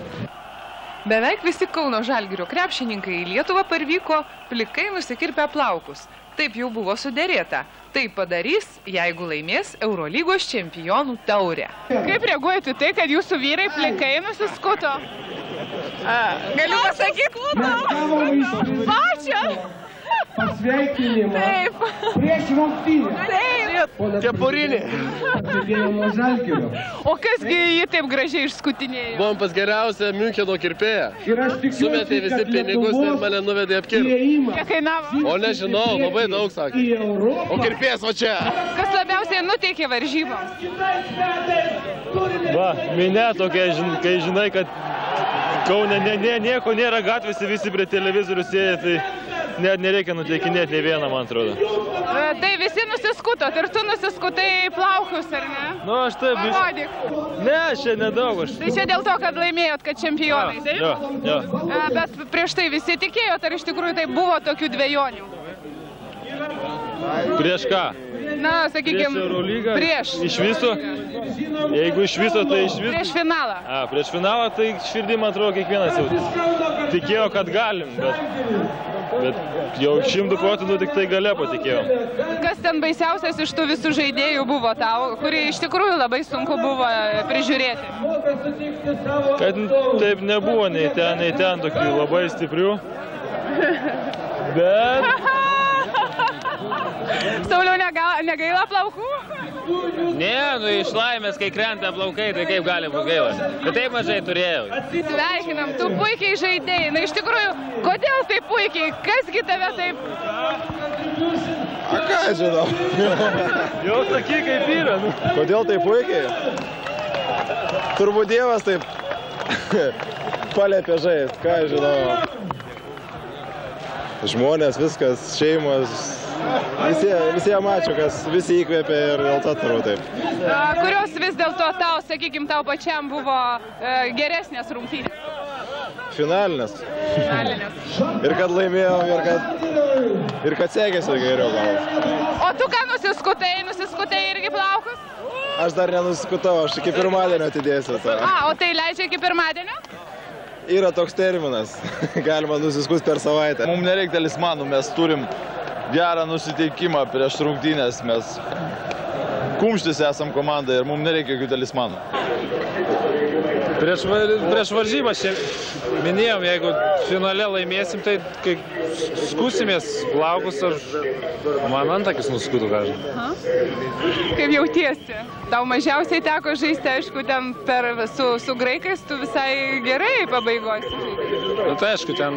Beveik visi Kauno Žalgirio krepšininkai į Lietuvą parvyko plikai nusikirpę plaukus. Taip jau buvo suderėta. Tai padarys, jeigu laimės Eurolygos čempionų taurę. Kaip reaguojate tai, kad jūsų vyrai plikai nusiskuto? Galiu pasakyti, pačią. Pasveikinimą prieš rungtynę. Taip. Kepurinė. O kasgi jį taip gražiai išskutinėjo? Buvom pas geriausią Miuncheno kirpėją. Sumetė visi pinigus ir mane nuvedė apkirpti. Kiek kainavo? O nežinau, labai daug sakė. O kirpėjas va čia. Kas labiausiai nuteikė varžyboms? Va, minė tokia, kai žinai, kad Kaune nieko nėra gatvėse, visi prie televizorių sėja, tai net nereikia nuteikinėti nei vieną, man atrodo. Tai visi nusiskutot ir tu nusiskutai plaukus, ar ne? Nu, aš taip. Parodyk. Ne, čia nedaug aš. Tai čia dėl to, kad laimėjot, kad čempionai, taip? Jo. Bet prieš tai visi tikėjot, ar iš tikrųjų tai buvo tokių dvejonių? Prieš ką? Na, sakykime, prieš Eurolygą? Prieš. Iš viso? Jeigu iš viso, tai iš viso. Prieš finalą. Prieš finalą, tai širdį, man atrodo, kiekvienas jau tikėjo, kad galim, bet jau 100% tik tai gale patikėjau. Kas ten baisiausias iš tų visų žaidėjų buvo tau, kurį iš tikrųjų labai sunku buvo prižiūrėti? Kad taip nebuvo nei ten tokių labai stiprių, bet... Sauliau, negaila plaukų? Ne, iš laimės, kai krenta plaukai, tai kaip gali būti gaila. Bet taip mažai turėjau. Sveikinam, tu puikiai žaidėjai. Na, iš tikrųjų, kodėl taip puikiai? Kasgi tave taip... Ką žinau? Jau sakyk, kaip yra. Kodėl taip puikiai? Turbūt Dievas taip paliepė žaisti, ką žinau. Žmonės, viskas, šeimos, visi ačiū, kas visi įkvėpė ir dėl to turbūt taip. Kurios vis dėlto tau, sakykime, tau pačiam buvo geresnės rungtynės? Finalinės. Ir kad laimėjom, ir kad sekėsi geriau gal. O tu ką nusiskutai? Nusiskutai irgi plaukus? Aš dar nenusiskutau, aš iki pirmadienio atidėsiu. O tai leidžia iki pirmadienio? Yra toks terminas, galima nusiskus per savaitę. Mums nereikia talismanų, mes turim gerą nusiteikimą prieš rungtynės, mes kumštis esam komanda ir mums nereikia jokių talismanų. Prieš varžybas čia minėjom, jeigu finale laimėsim, tai kai skusimės plaukus, ar man antakis nuskutų, ką žinai. Kaip jautiesi? Tau mažiausiai teko žaisti, aišku, ten su graikais tu visai gerai pabaigosi žaidėjai. Bet aišku, ten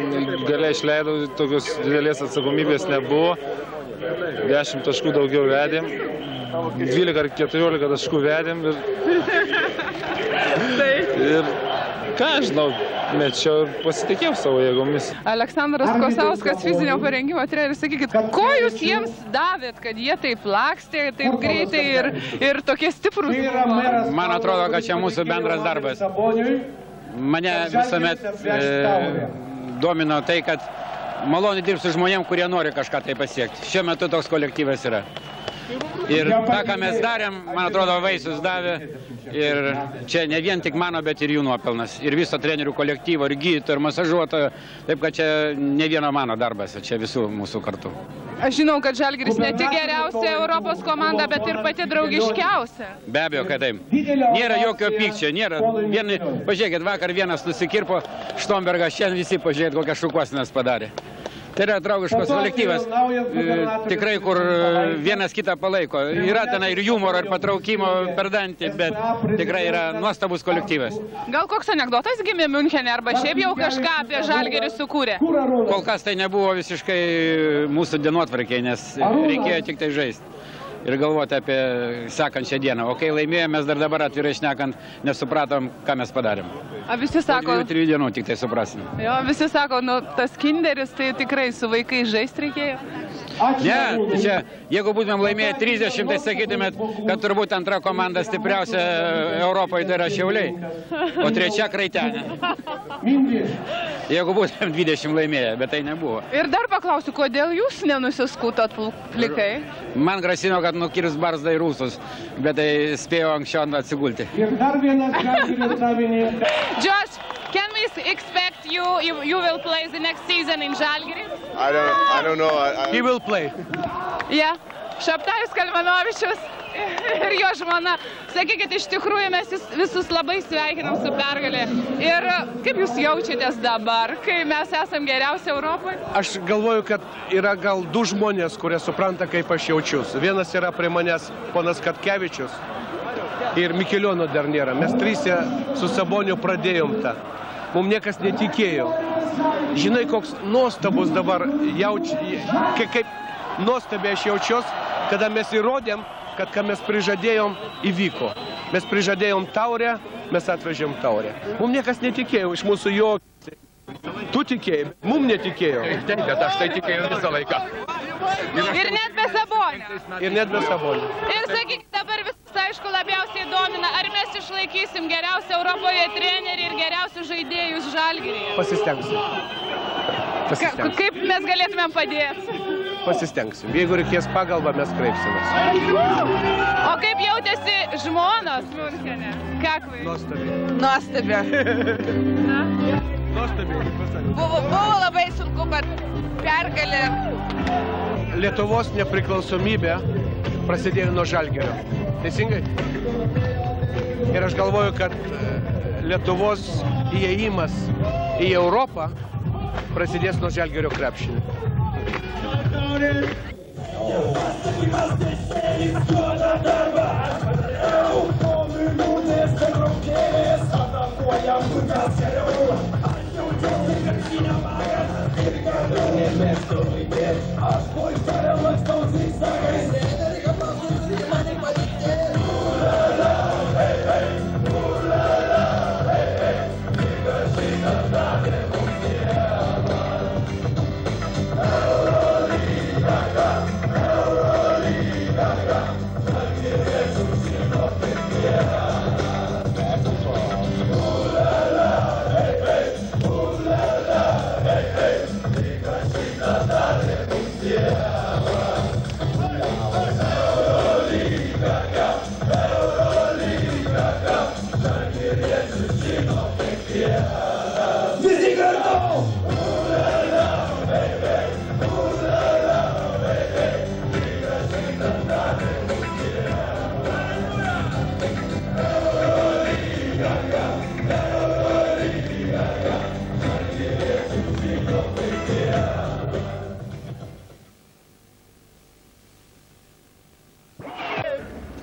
gale išleidau, tokios didelės atsakomybės nebuvo. 10 taškų daugiau vedėm, 12 ar 14 taškų vedėm ir ką aš žinau, mečiau ir pasitikėjau savo jėgomis. Aleksandras Kosauskas, fizinio parengimo treneris, sakykit, ko jūs jiems davėt, kad jie taip lakstė, taip greitai ir tokie stiprūs? Man atrodo, kad čia mūsų bendras darbas. Mane visuomet domino tai, kad maloniai dirbti su žmonėm, kurie nori kažką tai pasiekti. Šiuo metu toks kolektyvas yra. Ir tą, ką mes darėm, man atrodo, vaisius davė. Ir čia ne vien tik mano, bet ir jų nuopelnas. Ir viso trenerių kolektyvo, ir gydytojo, ir masažuotojo. Taip, kad čia ne vieno mano darbas, čia visų mūsų kartu. Aš žinau, kad Žalgiris ne tik geriausia Europos komanda, bet ir pati draugiškiausia. Be abejo, kad taip. Nėra jokio pykčio, nėra. Pažiūrėkit, vakar vienas nusikirpo Štombergas, šiandien visi pažiūrėkit, kokią šukuosinas padarė. Tai yra draugiškas kolektyvas, tikrai, kur vienas kitą palaiko. Yra ten ir humoro, ir patraukimo per dantį, bet tikrai yra nuostabus kolektyvas. Gal koks anekdotas gimė Miunchene, arba šiaip jau kažką apie Žalgirį sukūrė? Kol kas tai nebuvo visiškai mūsų dienotvarkėje, nes reikėjo tik tai žaisti ir galvoti apie sekančią dieną. O kai laimėjome, mes dar dabar atvirai šnekant nesupratom, ką mes padarėm. A visi sako... Po 2-3 dienų tik tai suprasim. Jo, visi sako, nu, tas kinderis, tai tikrai su vaikais žaisti reikėjo. Ne, tai čia, jeigu būtumėm laimėję 30, tai sakytumėt, kad turbūt antra komanda stipriausia Europoje tai yra Šiauliai, o trečia Kraitenė. Jeigu būtumėm 20 laimėję, bet tai nebuvo. Ir dar paklausiu, kodėl jūs nenusiskutot plikai? Man grasino, kad nukirs barzdą į rūsus, bet tai spėjau anksčiau atsigulti. Ir dar vienas Žalgirio savininkas. Josh, can we expect you will play the next season in Žalgiris? I don't know. He will play. Yeah. Šaptajus Kalmanovičius ir jo žmona. Sakykit, iš tikrųjų mes visus labai sveikinam su pergalė. Ir kaip jūs jaučiatės dabar, kai mes esam geriausi Europoje? Aš galvoju, kad yra gal du žmonės, kurie supranta, kaip aš jaučiuosi. Vienas yra prie manęs ponas Katkevičius ir Mikeliono dar nėra. Mes trysia su Saboniu pradėjom tą. Mums niekas netikėjo. Žinai, koks nuostabus dabar kaip nuostabiai aš jaučiuos, kada mes įrodėm, kad ką mes prižadėjom, įvyko. Mes prižadėjom taurę, mes atvežėm taurę. Mums niekas netikėjo, iš mūsų jokio. Tu tikėjai, mums netikėjo. Taip, bet aš tai tikėjau visą laiką. Ir net be Sabonio. Ir net be Sabonio. Ir sakykit, dabar vis aišku labiausiai domina, ar mes išlaikysim geriausią Europoje trenerį ir geriausius žaidėjus Žalgiryje. Pasistengsim. Kaip mes galėtumėm padėti? Pasistengsim. Jeigu reikės pagalbą, mes kreipsimės. O kaip jautėsi žmonos Miunchene? Kakvai? Nuostabi. Buvo labai sunku, bet pergalė. Lietuvos nepriklausomybė prasidėjo nuo Žalgirio. Teisingai? Ir aš galvoju, kad Lietuvos įėjimas į Europą prasidės nuo Žalgirio krepšinio.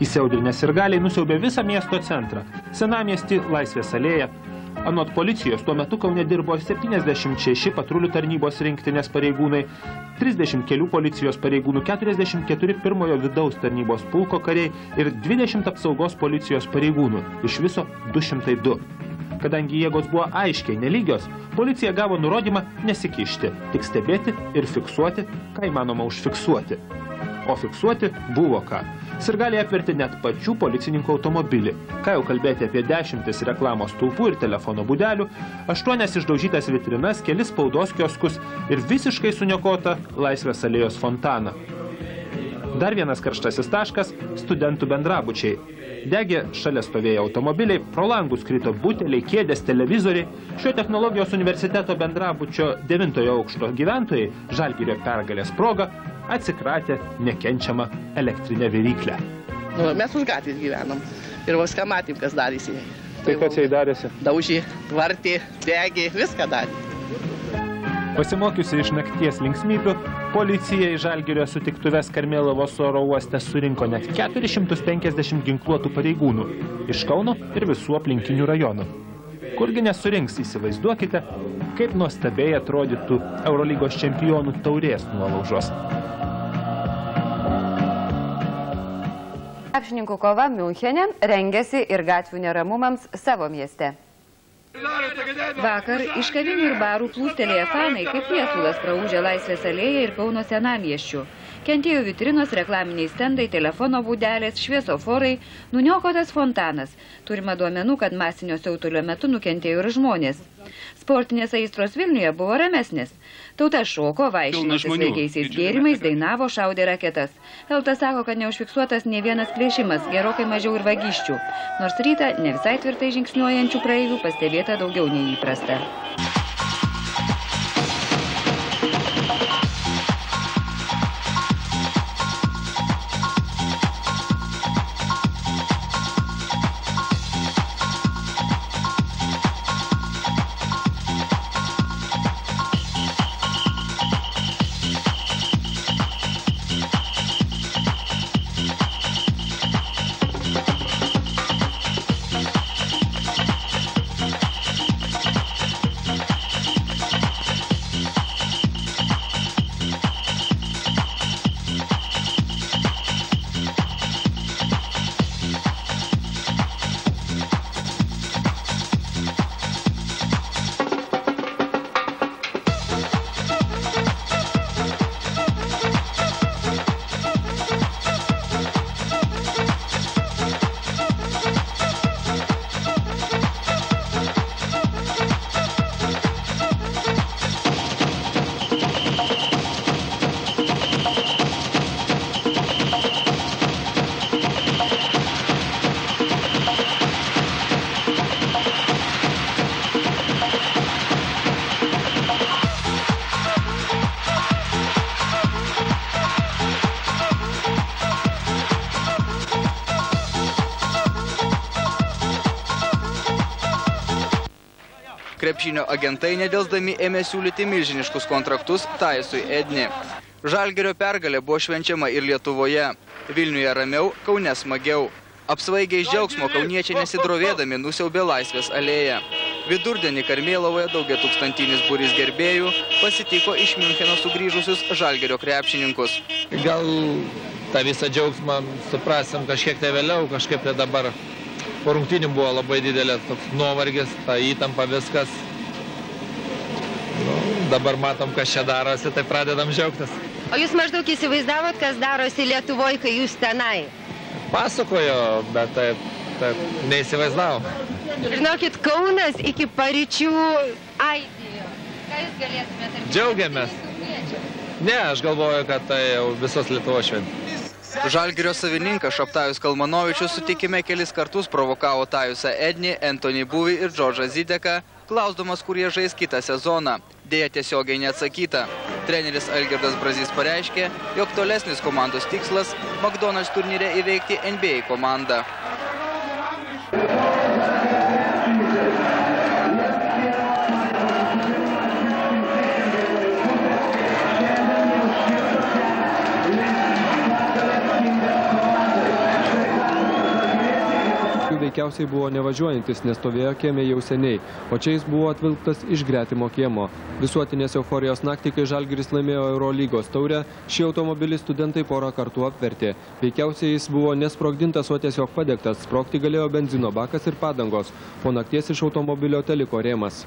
Įsiaudrinę sirgaliai nusiaubė visą miesto centrą. Senamiestį, Laisvės alėją. Anot policijos, tuo metu Kaune dirbo 76 patrulių tarnybos rinktinės pareigūnai, 30 kelių policijos pareigūnų, 44 pirmojo vidaus tarnybos pulko kariai ir 20 apsaugos policijos pareigūnų, iš viso 202. Kadangi jėgos buvo aiškiai nelygios, policija gavo nurodymą nesikišti, tik stebėti ir fiksuoti, ką įmanoma užfiksuoti. O fiksuoti buvo ką. Sirgaliai apvertė net pačių policininkų automobilį. Ką jau kalbėti apie 10 reklamos stulpų ir telefono būdelių, 8 išdaužytas vitrinas, kelis spaudos kioskus ir visiškai suniokotą Laisvės alėjos fontaną. Dar vienas karštasis taškas – studentų bendrabučiai. Degė šalia stovėjo automobiliai, pro langus krito buteliai, kėdės, televizoriai. Šio technologijos universiteto bendrabučio 9 aukšto gyventojai Žalgirio pergalės proga atsikratė nekenčiamą elektrinę viryklę. Mes už gatvės gyvenom ir viską matėm, kas darėsi. Tai kas jai darėsi? Daužė, vartė, degė, viską darė. Pasimokiusi iš nakties linksmybių, policija į Žalgirio sutiktuves Karmėlavos oro uoste surinko net 450 ginkluotų pareigūnų iš Kauno ir visų aplinkinių rajonų. Kurgi nesurinks, įsivaizduokite, kaip nuostabiai atrodytų Eurolygos čempionų taurės nuolaužos. Krepšininkų kova Miunchene rengiasi ir gatvių neramumams savo mieste. Vakar iš kavinių ir barų plūstelėję fanai kaip viesulas praūžė Laisvės alėją ir Kauno senamiesčių. Kentėjo vitrinos, reklaminiai stendai, telefono būdelės, šviesoforai, nuniokotas fontanas. Turima duomenų, kad masinio siautulio metu nukentėjo ir žmonės. Sportinės aistros Vilniuje buvo ramesnės. Tauta šoko, vaišinosi sveikiaisiais gėrimais, dainavo, šaudė raketas. Elta sako, kad neužfiksuotas nė vienas plėšimas, gerokai mažiau ir vagysčių. Nors rytą ne visai tvirtai žingsniuojančių praeivių pastebėta daugiau nei įprasta. Krepšinio agentai nedelsdami ėmė siūlyti milžiniškus kontraktus Tajsui Edni. Žalgirio pergalė buvo švenčiama ir Lietuvoje. Vilniuje ramiau, Kaune smagiau. Apsvaigę iš džiaugsmo kauniečiai nesidrovėdami nusiaubė Laisvės alėją. Vidurdienį Karmėlavoje daugiatūkstantinis būrys gerbėjų pasitiko iš Miuncheno sugrįžusius Žalgirio krepšininkus. Gal tą visą džiaugsmą suprasim kažkiek tai vėliau, kažkaip tai dabar. Po rungtynių buvo labai didelė toks nuovargis, ta įtampa viskas. Dabar matom, kas čia darosi, tai pradedam džiaugtis. O jūs maždaug įsivaizdavot, kas darosi Lietuvoje, kai jūs tenai? Pasakojo, bet taip neįsivaizdavau. Žinokit, Kaunas iki paryčių aidėjo. Ką jūs galėtumėte? Džiaugiamės. Ne, aš galvoju, kad tai jau visos Lietuvos šventė. Žalgirio savininkas Šaptajus Kalmanovičius sutikime kelis kartus provokavo Tajusą Ednį, Antonį Buvį ir Džordžą Zideką, klausdamas, kur jie žais kitą sezoną. Deja tiesiogiai neatsakyta. Treneris Algirdas Brazys pareiškė, jog tolesnis komandos tikslas McDonald's turnyre įveikti NBA komandą. veikiausiai buvo nevažiuojantis, nes stovėjo kieme jau seniai, o čia jis buvo atvilktas iš gretimo kiemo. Visuotinės euforijos naktį, kai Žalgiris laimėjo Eurolygos taurę, šį automobilį studentai porą kartų apvertė. Veikiausiai jis buvo nesprogdintas, o tiesiog padegtas. Sprogti galėjo benzino bakas ir padangos. Po nakties iš automobilio teliko rėmas.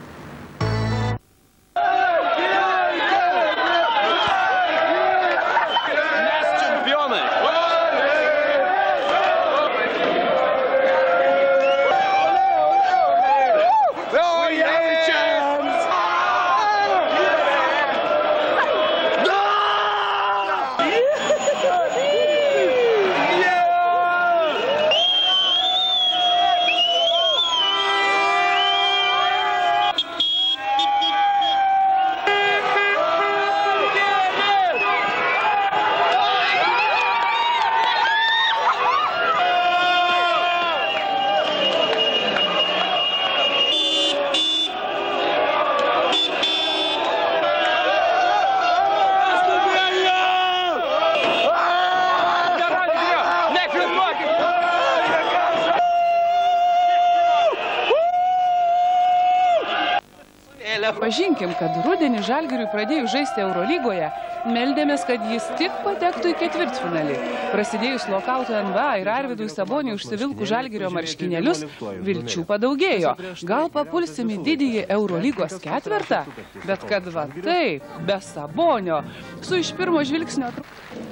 Pažinkim, kad rudenį Žalgiriui pradėjus žaisti Eurolygoje, meldėmės, kad jis tik patektų į ketvirtfinalį. Prasidėjus lokautų NBA ir Arvydui Saboniui užsivilkų Žalgirio marškinėlius, vilčių padaugėjo. Gal papulsim į didįjį Eurolygos ketvertą? Bet kad va taip, be Sabonio, su iš pirmo žvilgsnio...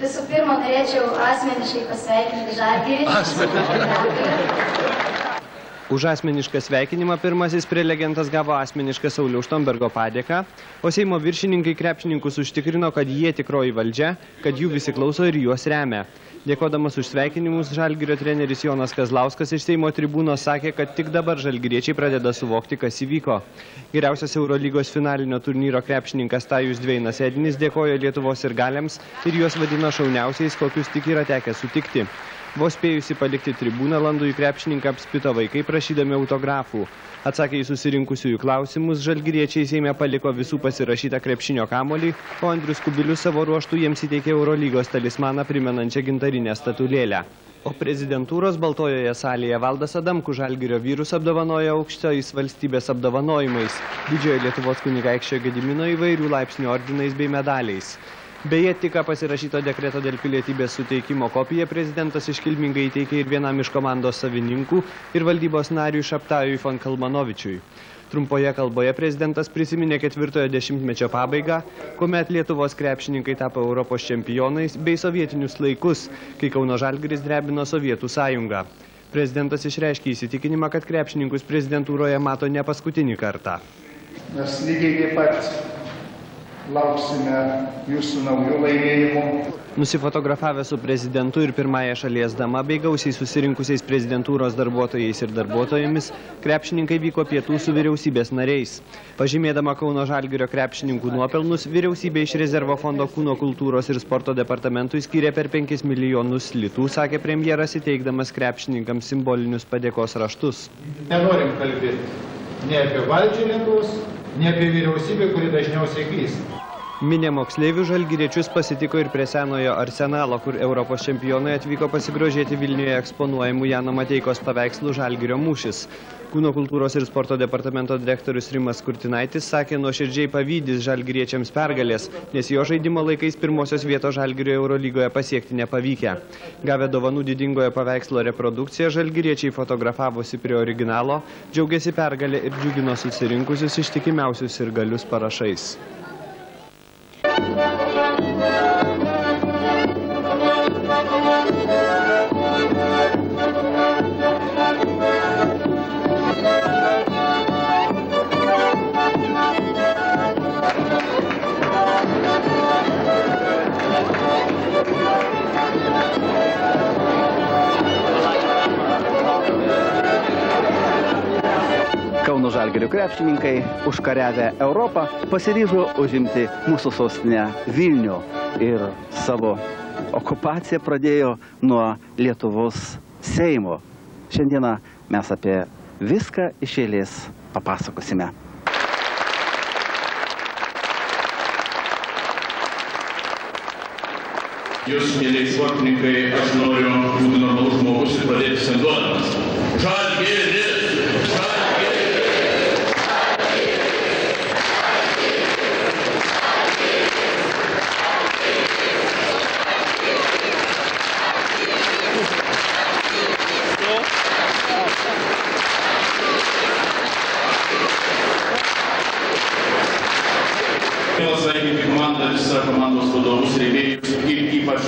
Visų pirma, norėčiau asmeniškai pasveikinti Žalgirį. Už asmenišką sveikinimą pirmasis prelegentas gavo asmenišką Sauliaus Štombergo padėką, o Seimo viršininkai krepšininkus užtikrino, kad jie tikroji valdžia, kad jų visi klauso ir juos remia. Dėkodamas už sveikinimus, Žalgirio treneris Jonas Kazlauskas iš Seimo tribūnos sakė, kad tik dabar žalgiriečiai pradeda suvokti, kas įvyko. Geriausias Eurolygos finalinio turnyro krepšininkas Tajus Dveinas Edinis dėkojo Lietuvos sirgaliams ir juos vadino šauniausiais, kokius tik yra tekę sutikti. Vos spėjusi palikti tribūną, landųjų krepšininką apspito vaikai prašydami autografų. Atsakę į susirinkusiųjų klausimus, žalgiriečiai Seime paliko visų pasirašytą krepšinio kamolį, o Andrius Kubilius savo ruožtų jiems įteikė Eurolygos talismaną primenančią gintarinę statulėlę. O prezidentūros Baltojoje salėje Valdas Adamkus Žalgirio vyrus apdovanojo aukščiausiais valstybės apdovanojimais, Didžiojo Lietuvos kunigaikščio Gedimino įvairių laipsnių ordinais bei medaliais. Beje, tik pasirašyto dekreto dėl pilietybės suteikimo kopiją prezidentas iškilmingai įteikė ir vienam iš komandos savininkų ir valdybos nariui Šaptajui von Kalmanovičiui. Trumpoje kalboje prezidentas prisiminė 4-ojo dešimtmečio pabaigą, kuomet Lietuvos krepšininkai tapo Europos čempionais, bei sovietinius laikus, kai Kauno Žalgiris drebino Sovietų sąjungą. Prezidentas išreiškė įsitikinimą, kad krepšininkus prezidentūroje mato ne paskutinį kartą. Mes lygiai kaip pat lauksime jūsų naujų laimėjimų. Nusifotografavę su prezidentu ir pirmąją šalies dama bei gausiai susirinkusiais prezidentūros darbuotojais ir darbuotojomis, krepšininkai vyko pietų su vyriausybės nariais. Pažymėdama Kauno Žalgirio krepšininkų nuopelnus, vyriausybė iš rezervo fondo kūno kultūros ir sporto departamentui skyrė per 5 milijonus litų, sakė premjeras įteikdamas krepšininkams simbolinius padėkos raštus. Nenorim kalbėti ne apie valdžią Lietuvos, ne apie vyriausybę, kuri dažniausiai klysta. Minė moksleivių žalgiriečius pasitiko ir prie senojo Arsenalo, kur Europos čempionai atvyko pasigrožėti Vilniuje eksponuojamų Jano Mateikos paveikslų Žalgirio mūšis. Kūno kultūros ir sporto departamento direktorius Rimas Kurtinaitis sakė nuoširdžiai pavydis žalgiriečiams pergalės, nes jo žaidimo laikais pirmosios vietos Žalgirio Eurolygoje pasiekti nepavykę. Gavę dovanų didingojo paveikslo reprodukciją, žalgiriečiai fotografavosi prie originalo, džiaugiasi pergalę ir džiugino susirinkusius ištikimiausius sirgalius parašais. Kauno Žalgirio krepšininkai, užkariavę Europą, pasiryžo užimti mūsų sostinę Vilnių ir savo okupaciją pradėjo nuo Lietuvos Seimo. Šiandieną mes apie viską iš eilės papasakosime. Jūs, mėlyje sportininkai, aš noriu būti normalus žmogus ir pradėti skanduodamas. Žalgiris! Sveikinti komandą, visą komandos vadovus rėmėjus ir ypač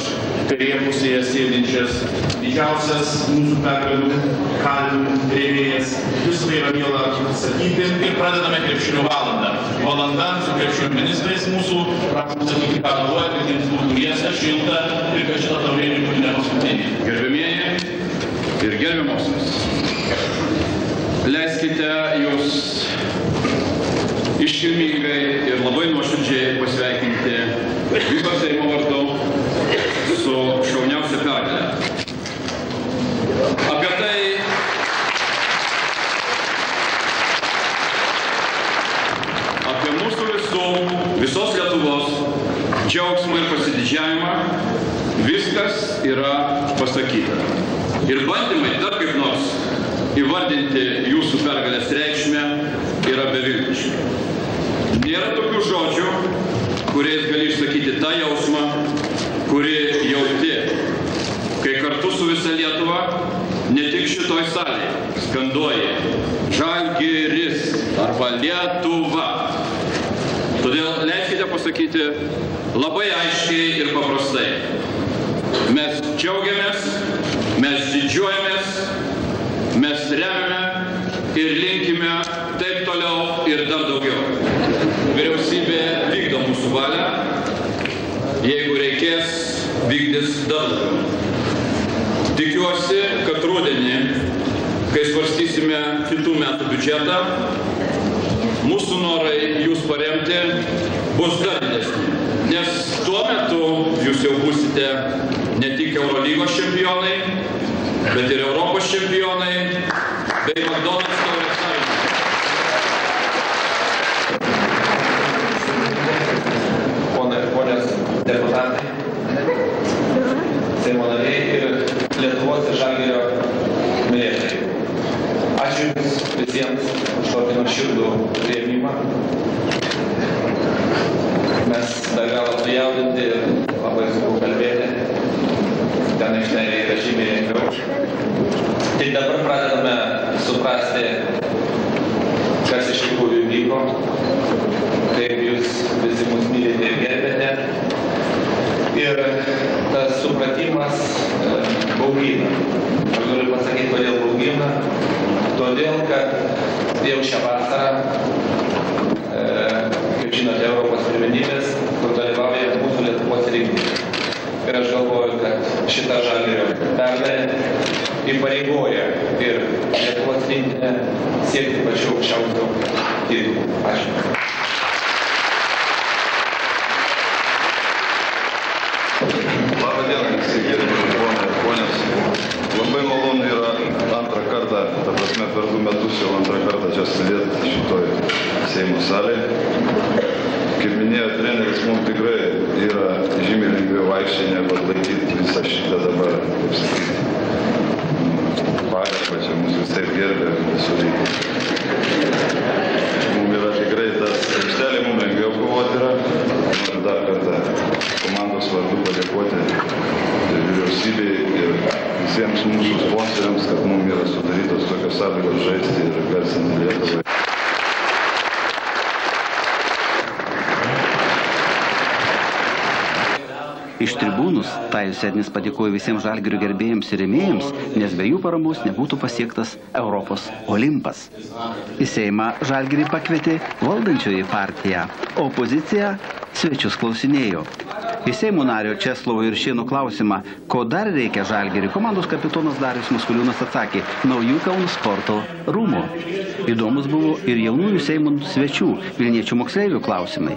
kairėje pusėje sėdinčias didžiausias mūsų pergalių kalvių rėmėjas. Visų tai yra miela sakyti ir pradedame krepšinio valandą. Valanda su krepšinio ministrais mūsų, prašom sakyti, ką galvoja, kad jums būtų liesta, šilta ir kad šitą taurėnį būtų ne paskutinį. Gerbėmieji ir gerbiamosios, leiskite jūs iškilmingai ir labai nuoširdžiai pasveikinti viso Seimo vardu su šauniausia pergalė. Apie mūsų visos Lietuvos džiaugsmą ir pasididžiavimą viskas yra pasakyta. Ir bandymai dar kaip nors įvardinti jūsų pergalės reikšmę yra beviltiški. Nėra tokių žodžių, kuriais gali išsakyti tą jausmą, kurį jauti, kai kartu su visa Lietuva, ne tik šitoj salėje, skanduoji Žalgiris arba Lietuva. Todėl leiskite pasakyti labai aiškiai ir paprastai. Mes džiaugiamės, mes didžiuojamės, mes remiame ir linkime taip toliau ir dar daugiau. Vyriausybė vykdo mūsų valią, jeigu reikės, vykdys dar daugiau. Tikiuosi, kad rudenį, kai svarstysime kitų metų biudžetą, mūsų norai jūs paremti bus dar didesni. Nes tuo metu jūs jau būsite ne tik Eurolygos čempionai, bet ir Europos čempionai bei McDonald's taurės savininkai. Ponios deputatai, Seimo nariai ir Lietuvos ir Žalgirio mylėtojai. Ačiū Jums visiems už tokį nuoširdų priėmimą. Mes dar gal sujaudinti ir labai sunku kalbėti. Ten aikštelėje yra žymiai lengviau. Tik dabar pradedame suprasti, kas iš tikrųjų vyko, kaip Jūs visi mus mylite ir gerbėte. Ir tas supratimas baugina. Aš galiu pasakyti, kodėl baugina. Todėl, kad jau šią vasarą, kaip žinote, Europos pirmenybės, kur dalyvauja mūsų Lietuvos rinktinė. Ir aš galvoju, kad šita Žalgirio pergalė įpareigoja ir Lietuvos rinktinę siekti pačių aukščiausių titulų. Ačiū. Labą dieną, visi gerbiami ponai ir ponios. Labai malonu yra antrą kartą, ta prasme per 2 metus jau antrą kartą čia sėdėti šitoj Seimo salėje. Kaip minėjo treneris, mums tikrai yra žymiai lengviau vaikščiai negu atlaikyti visą šitą dabar, kaip sakyti, pagarbą čia mūsų vis taip gerbė visų reikia. Mums yra tikrai tas aikštelė, mums lengviau kovoti yra. Noriu dar kartą komandos vardu padėkoti vyriausybei ir visiems mūsų sponsoriams, kad mums yra sudarytos tokios sąlygos žaisti ir garsinti Lietuvai. Iš tribūnus Tajus Ednis padėkojo visiems Žalgirio gerbėjams ir rėmėjams, nes be jų paramos nebūtų pasiektas Europos Olimpas. Į Seimą Žalgirį pakvietė valdančioji partija, o opozicija svečius klausinėjo. Į Seimo nario Česlovo Juršėno klausimą, ko dar reikia Žalgiriui, komandos kapitonas Darius Maskuliūnas atsakė – naujų Kauno sporto rūmų. Įdomus buvo ir jaunųjų Seimo svečių, vilniečių moksleivių klausimai.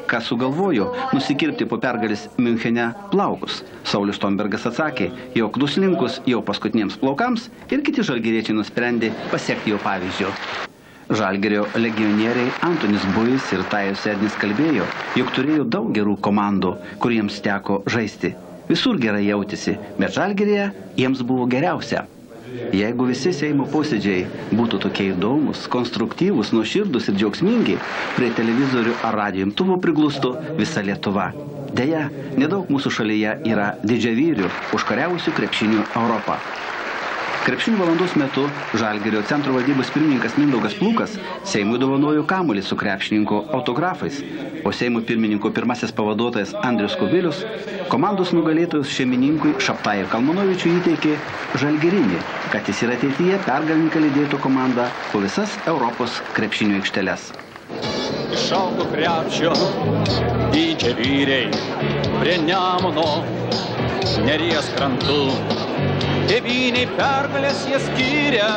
Kas sugalvojo nusikirpti po pergalės Miunchene plaukus? Saulius Štombergas atsakė, jog nuslinkus jau paskutiniams plaukams ir kiti žalgiriečiai nusprendė pasiekti jo pavyzdžio. Žalgirio legionieriai Antonis Bujis ir Tajus Ednis kalbėjo, jog turėjo daug gerų komandų, kuriems teko žaisti. Visur gerai jautėsi, bet Žalgiryje jiems buvo geriausia. Jeigu visi Seimo posėdžiai būtų tokie įdomus, konstruktyvūs, nuoširdūs ir džiaugsmingi, prie televizorių ar radijo imtuvų priglustų visa Lietuva. Deja, nedaug mūsų šalyje yra didžiavyrių, užkariavusių krepšinių Europą. Krepšinių valandos metu Žalgirio centro valdybos pirmininkas Mindaugas Plukas Seimui dovanojo kamuolį su krepšininkų autografais, o Seimo pirmininko pirmasis pavaduotojas Andrius Kubilius komandos nugalėtojus šeimininkui Šaptai ir Kalmanovičiui įteikė žalgirinį, kad jis ir ateityje pergalininką lydėtų komandą po visas Europos krepšinio aikšteles. Išaugo krepšio didžiavyriai prie Nemuno Neries krantų. Tėvyniai pergalės jie skyrė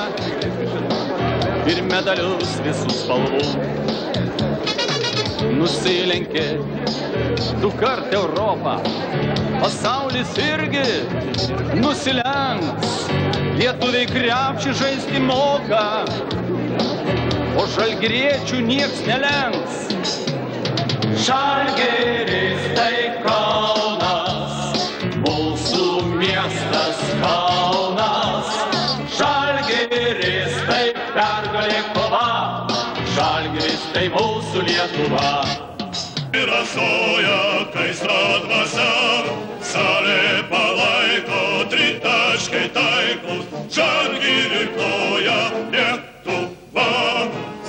ir medalius visų spalvų. Nusilenkė du kart Europą, pasaulis irgi nusilenks. Lietuviai krepšį žaisti moka, o žalgiriečių nieks nelenks. Žalgiris tai Kaunas, mūsų miestas Kaunas. Žalgiris tai pergalė kova, Žalgiris tai mūsų Lietuva. Rasoja kaistra dvasia, salė palaiko tritaškai taiklus, Žalgiriui ploja Lietuva.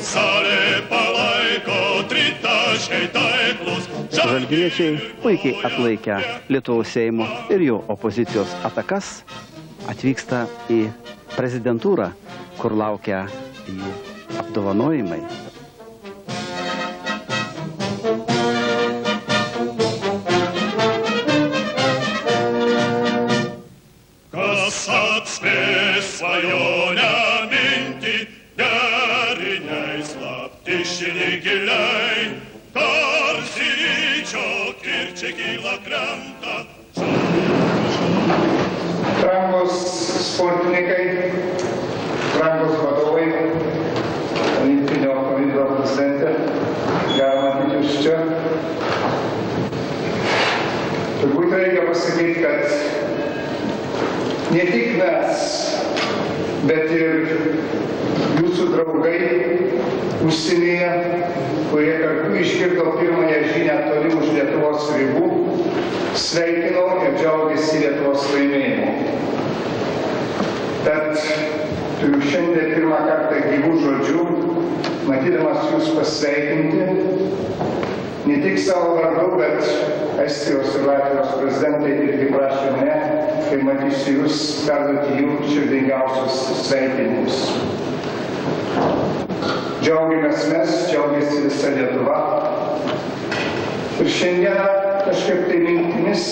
Salė palaiko tritaškai taiklus. Žalgiriečiai puikiai atlaikę Lietuvos Seimo ir jo opozicijos atakas atvyksta į prezidentūrą, kur laukia jų apdovanojimai. Kas atspės svajonę mintį, deriniai slapti šini giliai, Karsiryčio kirčiai kyla krenta. Brangūs sportininkai, brangūs vadovai, Olimpinio komiteto prezidentė, galima matyti jūs čia. Turbūt reikia pasakyti, kad ne tik mes, bet ir jūsų draugai užsienyje, kurie kartu išgirdo pirmąją žinią toli už Lietuvos ribų, sveikino ir džiaugiasi Lietuvos laimėjimu. Tad turiu šiandien pirmą kartą gyvų žodžių, matydamas jūs pasveikinti, ne tik savo vardu, bet Estijos ir Latvijos prezidentai irgi prašė mane, kai matysiu jūs, perduoti jų širdingiausius sveikinimus. Džiaugiamės mes, džiaugiasi visa Lietuva. Ir šiandieną kažkaip tai mintimis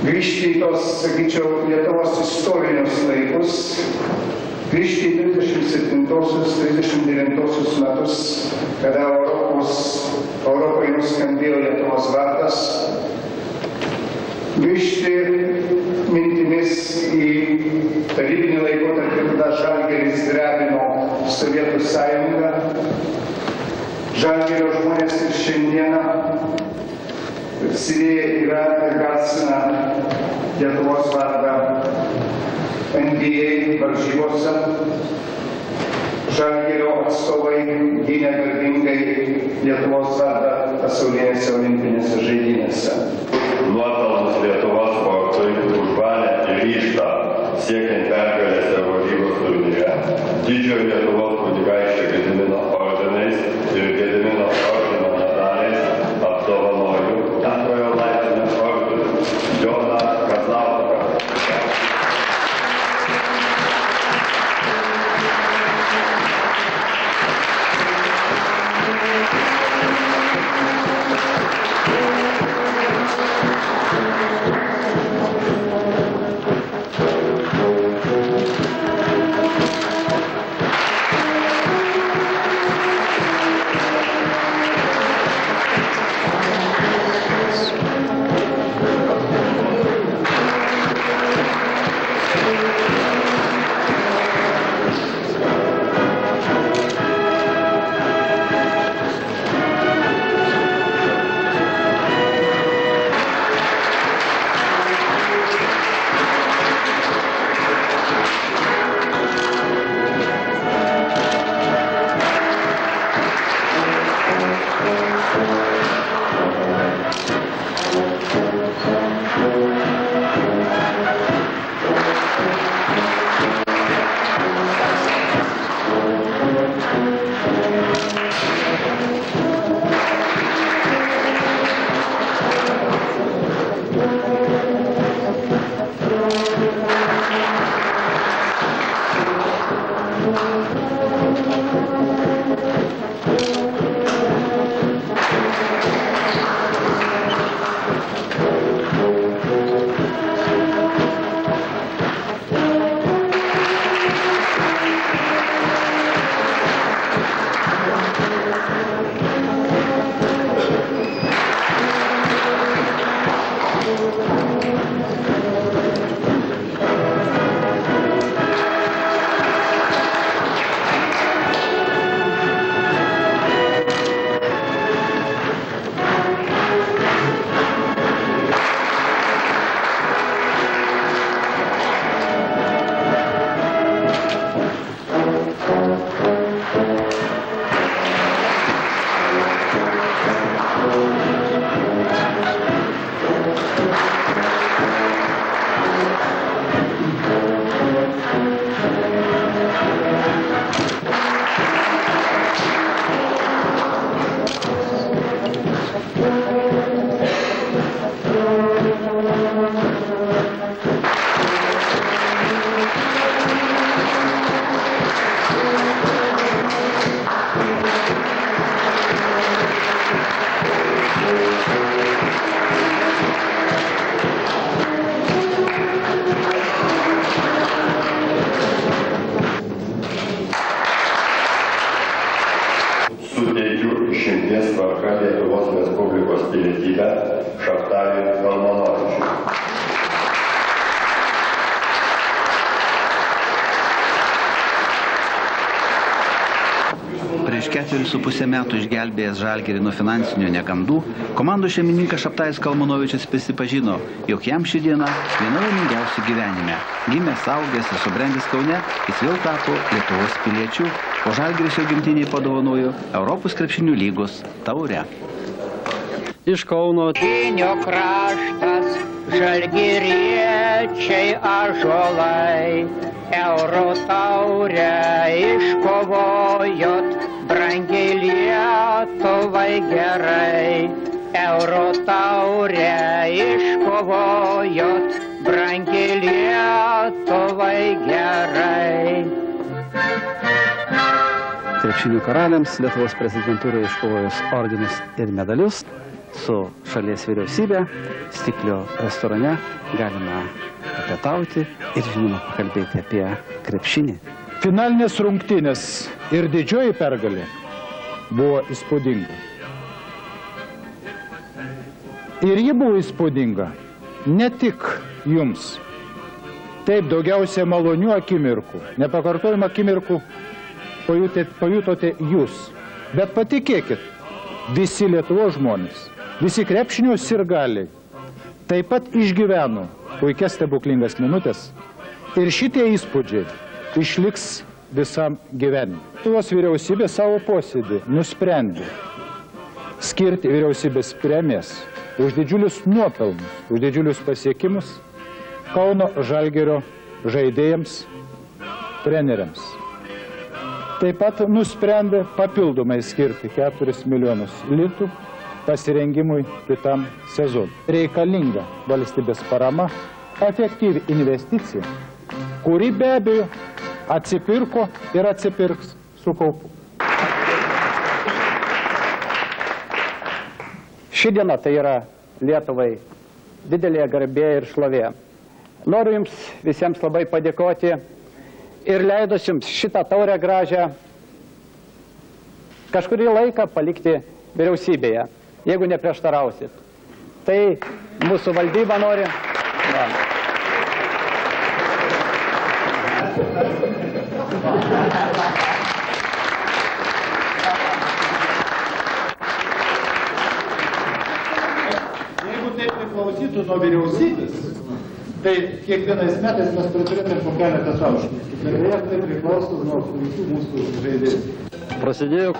grįžti į tos, sakyčiau, Lietuvos istorinius laikus, grįžti į 37-39 metus, kada Europai nuskambėjo Lietuvos vardas, grįžti mintimis į tarybinį laikotarpį, kada Žalgiris drebino Sovietų sąjungą. Žalgirio žmonės ir šiandieną prisidėję yra ir garsina Lietuvos vardą NBA varžybose. Žalgirio atstovai gynė garbingai Lietuvos vardą pasaulinėse olimpinėse žaidynėse. Nuopelnus Lietuvos sportui už valią ir ryžtą siekiant pergalės Eurolygos turnyre didžiojo Lietuvos kunigaikščio Gedimino ordinais ir Gedimino ordino medaliais apdovanoju antrojo laipsnio ordinu Joną Kazlauską. Suteikiu išimties tvarka Lietuvos Respublikos pilietybę Šachtariui Kalmanovičiui. Prieš 4,5 metų išgelbėjęs Žalgirį nuo finansinių negandų, komandos šeimininkas Šabtajus Kalmanovičius prisipažino, jog jam ši diena viena laimingiausių gyvenime. Gimęs, augęs ir subrendęs Kaune, jis vėl tapo Lietuvos piliečiu, o Žalgiris jo gimtinei padovanojo Europos krepšinių lygos taurę. Iš Kauno kraštas, žalgiriečiai ąžuolai, Euro taurę iškovojot, brangiai Lietuvai gerai. Euro taurę iškovojot, brangiai Lietuvai gerai. Krepšinių karaliams Lietuvos prezidentūroje iškovojus ordinus ir medalius, su šalies vyriausybė Stiklio restorane galima papietauti ir, žinoma, pakalbėti apie krepšinį. Finalinės rungtynės ir didžioji pergalė buvo įspūdinga. Ir ji buvo įspūdinga ne tik jums. Taip, daugiausia malonių akimirkų, nepakartojimų akimirkų pajutote jūs. Bet patikėkit, visi Lietuvos žmonės, visi krepšinio sirgaliai taip pat išgyveno puikias stebuklingas minutės ir šitie įspūdžiai išliks visam gyvenimui. Lietuvos vyriausybė savo posėdį nusprendė skirti vyriausybės premijas už didžiulius nuopelnus, už didžiulius pasiekimus Kauno Žalgirio žaidėjams, treneriams. Taip pat nusprendė papildomai skirti 4 milijonus litų pasirengimui kitam sezonui. Reikalinga valstybės parama, efektyvi investicija, kuri be abejo atsipirko ir atsipirks su kaupu. Ši diena tai yra Lietuvai didelė garbė ir šlovė. Noriu jums visiems labai padėkoti ir leidus jums šitą taurę gražią kažkurį laiką palikti vyriausybėje, jeigu neprieštarausit. Tai mūsų valdyba nori. Jeigu tai priklausytų nuo vyriausybės, tai kiekvienais metais mes priturėtume po keletą taškų. Ir tai priklauso nuo visų mūsų žaidėjų. Prasidėjo.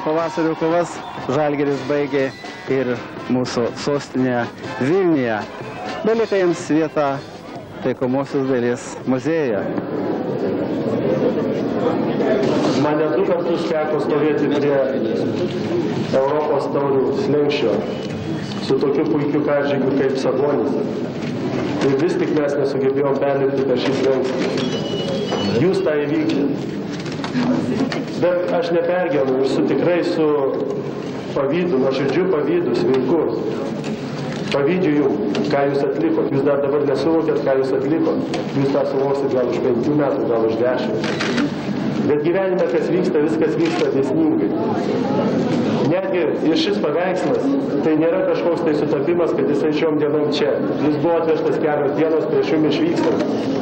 Pavasario kovas Žalgiris baigė ir mūsų sostinėje Vilniuje. Belieka jiems vieta taikomosios dailės muziejuje. Man net 2 kartus teko stovėti prie Europos taurių slenksčio su tokiu puikiu karžygiu kaip Sabonis. Ir vis tik mes nesugebėjom perlipti per šį slenkstį. Jūs tą įvykdėte. Bet aš nepergyvenu ir tikrai su pavydu, nuoširdžiu pavydu, sveiku. Pavydžiu jums, ką jūs atlikot. Jūs dar dabar nesuvokėt, ką jūs atlikot. Jūs tą suvoksit gal už 5 metų, gal už 10. Bet gyvenime, kas vyksta, viskas vyksta dėsningai. Netgi ir šis paveikslas, tai nėra kažkoks tai sutapimas, kad jisai šiom dienom čia. Jis buvo atvežtas kelios dienos prieš jums išvykstant.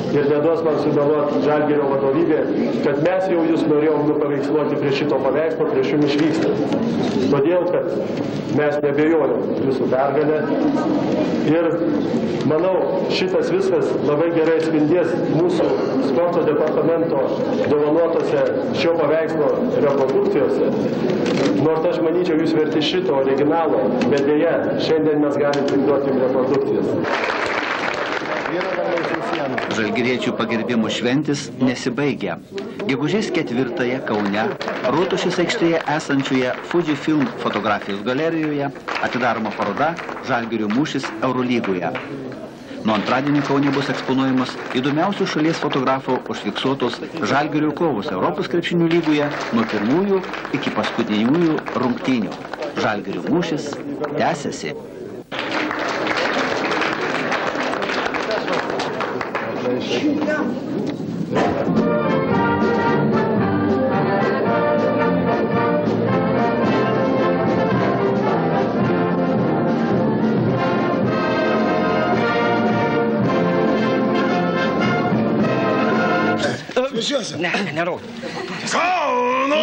Ir neduos man sugalvoti Žalgirio vadovybė, kad mes jau jūs norėjom nupaveiksluoti prie šito paveikslo prieš jums išvykstant. Todėl, kad mes nebejojom jūsų pergalę. Ir manau, šitas viskas labai gerai spindės mūsų sporto departamento dovanotose šio paveikslo reprodukcijose. Nors aš manyčiau, jūs verti šito originalo, bet dėja, šiandien mes galim tik duoti jums reprodukcijas. Žalgiriečių pagerbimų šventis nesibaigia. Gegužės 4 Kaune, Rotušės aikštėje esančioje Fujifilm fotografijos galerijoje atidaroma paroda Žalgirio mūšis Eurolygoje. Nuo antradienio Kaune bus eksponuojamos įdomiausių šalies fotografų užfiksuotos Žalgirio kovos Europos krepšinių lygoje nuo pirmųjų iki paskutiniųjų rungtynių. Žalgirio mūšis tęsiasi. Ne, neraudu. Kauno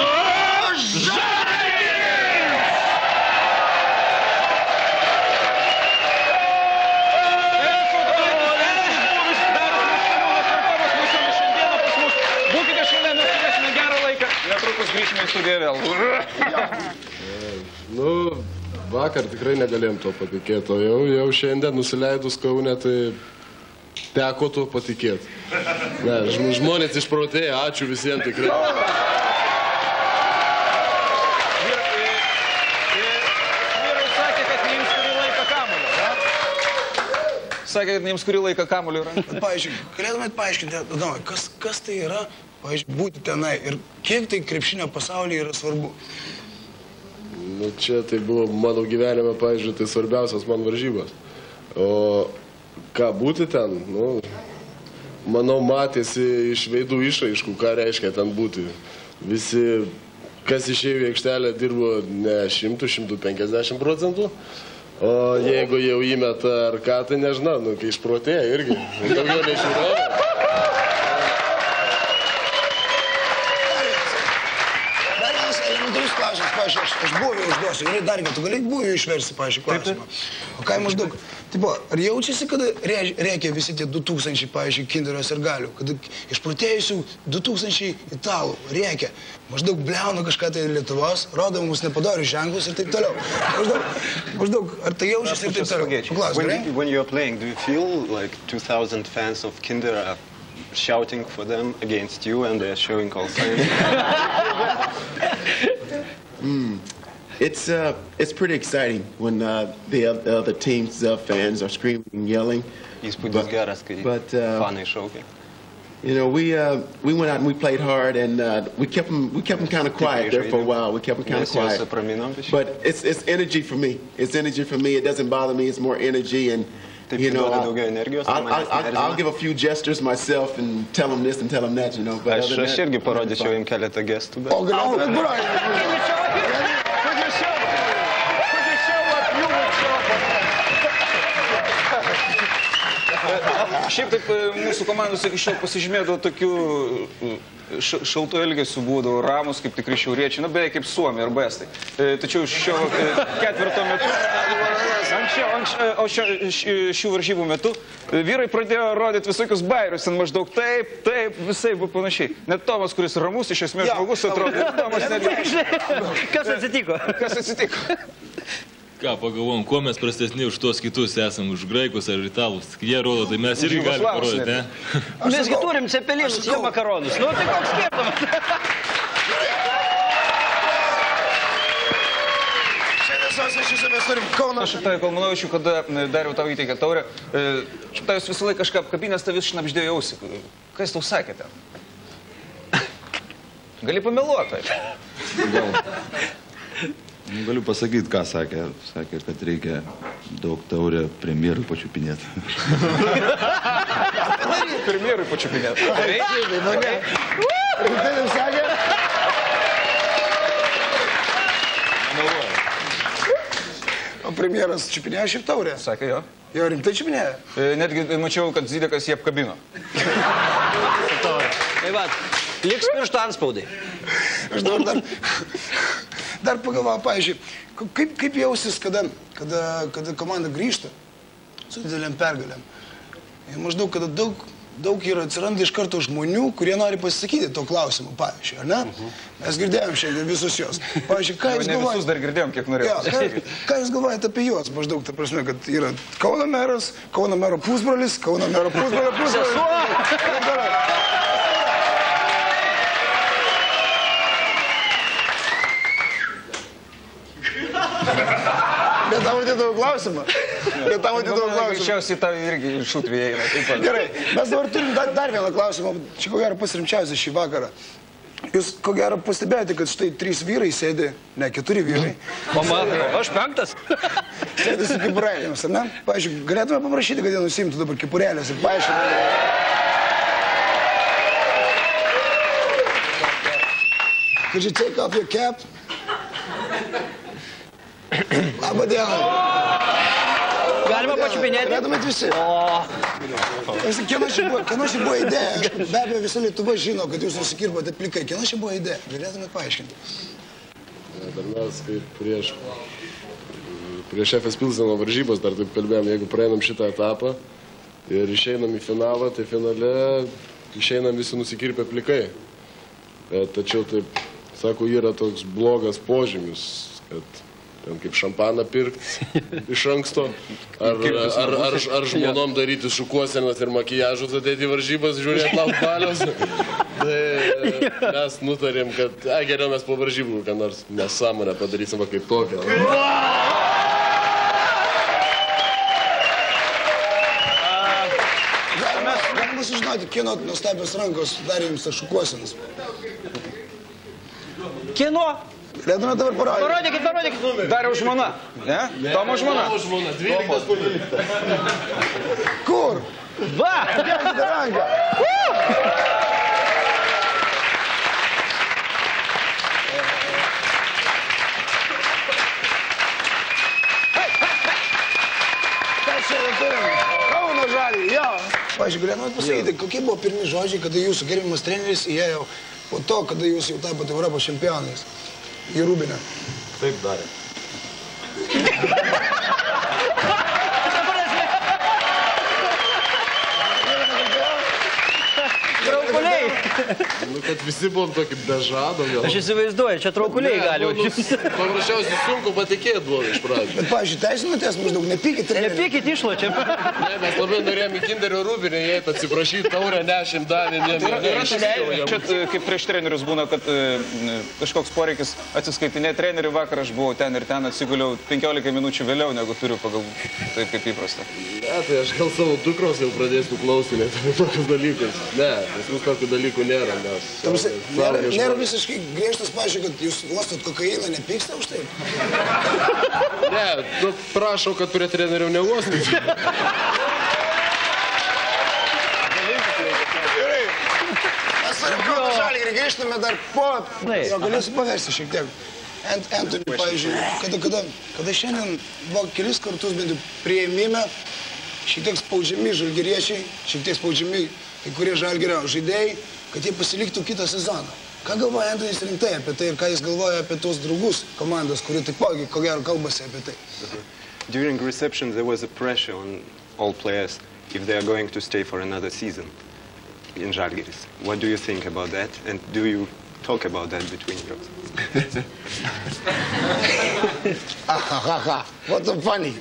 Žalgiris! Būkite šalia, mes turėsime gerą laiką. Netrukus grįžime į studiją vėl. Nu, vakar tikrai negalėjom to patikėti, o jau šiandien nusileidus Kaune, tai teko tuo patikėti. Ne, žmonės išprotėja, ačiū visiems tikrai. Vyrai sakė, kad jiems kurį laiką kamuolio, ne? Sakė, kad jiems kurį laiką kamuolio yra. Pavyzdžiui, galėtumėt paaiškinti, kas tai yra, pavyzdžiui, būti tenai ir kiek tai krepšinio pasaulyje yra svarbu? Nu, čia tai buvo mano gyvenime, pavyzdžiui, tai svarbiausias man varžybos. O ką būti ten, nu, manau, matėsi iš veidų išraiškų, ką reiškia ten būti. Visi, kas išėjo į aikštelę, dirbo ne 100–150%, o jeigu jau įmeta ar ką, tai nežinau, nu, kai išprotėja irgi. Daugiau nežiūrėjau. Dar vienas elementarus klausimas, pavyzdžiui, aš buvau užduosiu, ir dar tu gali buvau išversti, pavyzdžiui, klausimą. O ką maždaug, tipo, ar jaučiasi, kad reikia visi tie 2000, pavyzdžiui, Kinderio sirgalių, kad išprotėjusių 2000 italų reikia, maždaug bliauna kažką tai Lietuvos, rodo mums nepadorius ženklus ir taip toliau. Maždaug, ar tai jaučiasi ir taip toliau? Paklaus, gerai? When you're playing, do you feel like 2000 fans of Kinder are shouting for them against you and they're showing all signs? It's pretty exciting when the other team's fans are screaming and yelling. But you know, we went out and we played hard, and we kept them kind of quiet there for a while. We kept them kind of quiet. But it's energy for me. It's energy for me. It doesn't bother me. It's more energy, and you know, I'll give a few gestures myself and tell them this and tell them that, you know. But Aš irgi parodyčiau jums keletą gestų. Šiaip taip mūsų komandos iki šiol pasižymėdavo tokių šaltų elgesių, būdavo ramus kaip tikri šiauriečiai, nu beveik kaip Suomiai arba Estai. Tačiau šio ketvirto metu, šių varžybų metu, vyrai pradėjo rodyti visokius bairius, ten maždaug taip, visai buvo panašiai. Net Tomas, kuris ramus, iš esmės žmogus atrodo. Kas atsitiko? Kas atsitiko? Ką pagalvom, kuo mes prastesni už tuos kitus esam, už graikus ar italus. Jie rodo, tai mes irgi galime parodyti, ne? Mesgi turim cepelinus, jie makaronus. Nu, tai koks skirtumas? Šimtai Kalmanovičių, kada Dariau tau įteikė taurę, Šimtai jūs visą laiką kažką apkabinęs, tai vis šnapždėjo ausį. Ką jis tau sakė ten? Gali pameluoti. Galiu pasakyti, ką sakė. Sakė, kad reikia daug taurę premjerui pačiupinėti. Premjerui pačiupinėti. Rimtai jums sakė? O premjeras čiupinėjo šiaip taurę? Sakė, jo. Jo, rimtai čiupinėjo? Netgi mačiau, kad Zidekas jį apkabino. Tai va, liks pirštų anspaudai. Aš dar pagalvoju, pavyzdžiui, kaip jausis, kada komanda grįžta su didelėm pergalėm. Maždaug, kada daug yra atsiranda iš karto žmonių, kurie nori pasisakyti to klausimu, pavyzdžiui, ar ne? Mes girdėjom šiandien visus jos. Pavyzdžiui, ką jūs galvojate? Ne visus dar girdėjom, kiek norėjom. Ką jūs galvojate apie juos? Maždaug, ta prasme, kad yra Kauno meras, Kauno mero pusbrolis, Kauno mero pusbrolio pusbrolis. Bet tavo atidavau klausimą. Greičiausiai tau irgi šutvėje eina. Gerai, mes dabar turim dar vieną klausimą. Čia ko gero pasirimčiausia šį vakarą. Jūs ko gero pastebėjote, kad štai 3 vyrai sėdi, ne, 4 vyrai. O aš 5. Sėdi su kepurėlėmis, ar ne? Pavyzdžiui, galėtume paprašyti, kad jie nusimtų dabar kepurėlės ir paaiškinti. Could you take off your cap? Labą dieną. Galima pačiupinėti? Galėtumėt visi. Kieno čia buvo idėja? Be abejo, visa Lietuva žino, kad jūs nusikirbote plikai. Kieno čia buvo idėja? Galėtumėt paaiškinti. Dar mes kaip prieš FS Pilzeno varžybos dar taip kalbėjom, jeigu praeinam šitą etapą ir išeinam į finalą, tai finale išeinam visi nusikirpę plikai. Tačiau taip, sako, yra toks blogas požymis, kad ten kaip šampaną pirkti iš anksto, ar žmonom daryti šukuosenas ir makijažus ateiti į varžybas, žiūrėti lauk balios. Tai mes nutarėm, kad geriau mes po varžybų, ką nors nesąmonę padarysim kaip tokią. Galima sužinoti, kieno nuostabios rankos darė jums tas šukuosenas. Kieno? Galėtume dabar parodyti. Parodykit. Dariaus žmona. Ne? Tomo žmona. 12. Kur? Va! Dėkite ranką. Kauno Žalgirį, jo. Pavyzdžiui, galėtumėt pasakyti, kokie buvo pirmi žodžiai, kada jūsų gerbiamas treneris įėjo po to, kada jūs jau tapote Europos čempionais į Rūbinę? Taip darė. Traukuliai. Nu, kad visi buvom tokį be žado. Aš įsivaizduoju, čia traukuliai gali. Paprasčiausiai sunku patikėti buvo iš pradžių. Bet, pavyzdžiui, teisinatės maždaug, nepykit trenerių. Nepykit išločiam. Ne, mes labai norėjom į Kinderio Rūbinę įeiti, atsiprašyti, taurę nešim davė. Čia kaip prieš trenerius būna, kad kažkoks poreikis atsiskaitinėti trenerių. Vakar aš buvau ten ir ten, atsiguliau 15 minučių vėliau, negu turiu pagal taip kaip įprasta. Ne, tai aš gal savo dukros jau pradėsiu klausinėti apie tokius dalykus. Ne, pas mus tokių dalykų nėra. Nėra visiškai griežtas, pavyzdžiui, kad jūs uostot kokainą, nepyksta už tai? Ne, tu prašau, kad prie trenerių neuostit. Gerai. Mes turim Kauno Žalgirį, grįžtame dar po... Jo, galėsiu paversti šiek tiek. Antony, pavyzdžiui, kada šiandien buvo kelis kartus bent jau priėmime, šiek tiek spaudžiami žalgiriečiai, šiek tiek spaudžiami kai kurie Žalgirio žaidėjai, kad jie pasiliktų kitą sezoną. Ką galvoja Antonis rimtai apie tai ir ką jis galvoja apie tos draugus komandos, kurie taipogi, ko gero, kalbasi apie tai? During reception there was a pressure on all players if they are going to stay for another season in Žalgiris. What do you think about that? And do you talk about that between you? What's so funny?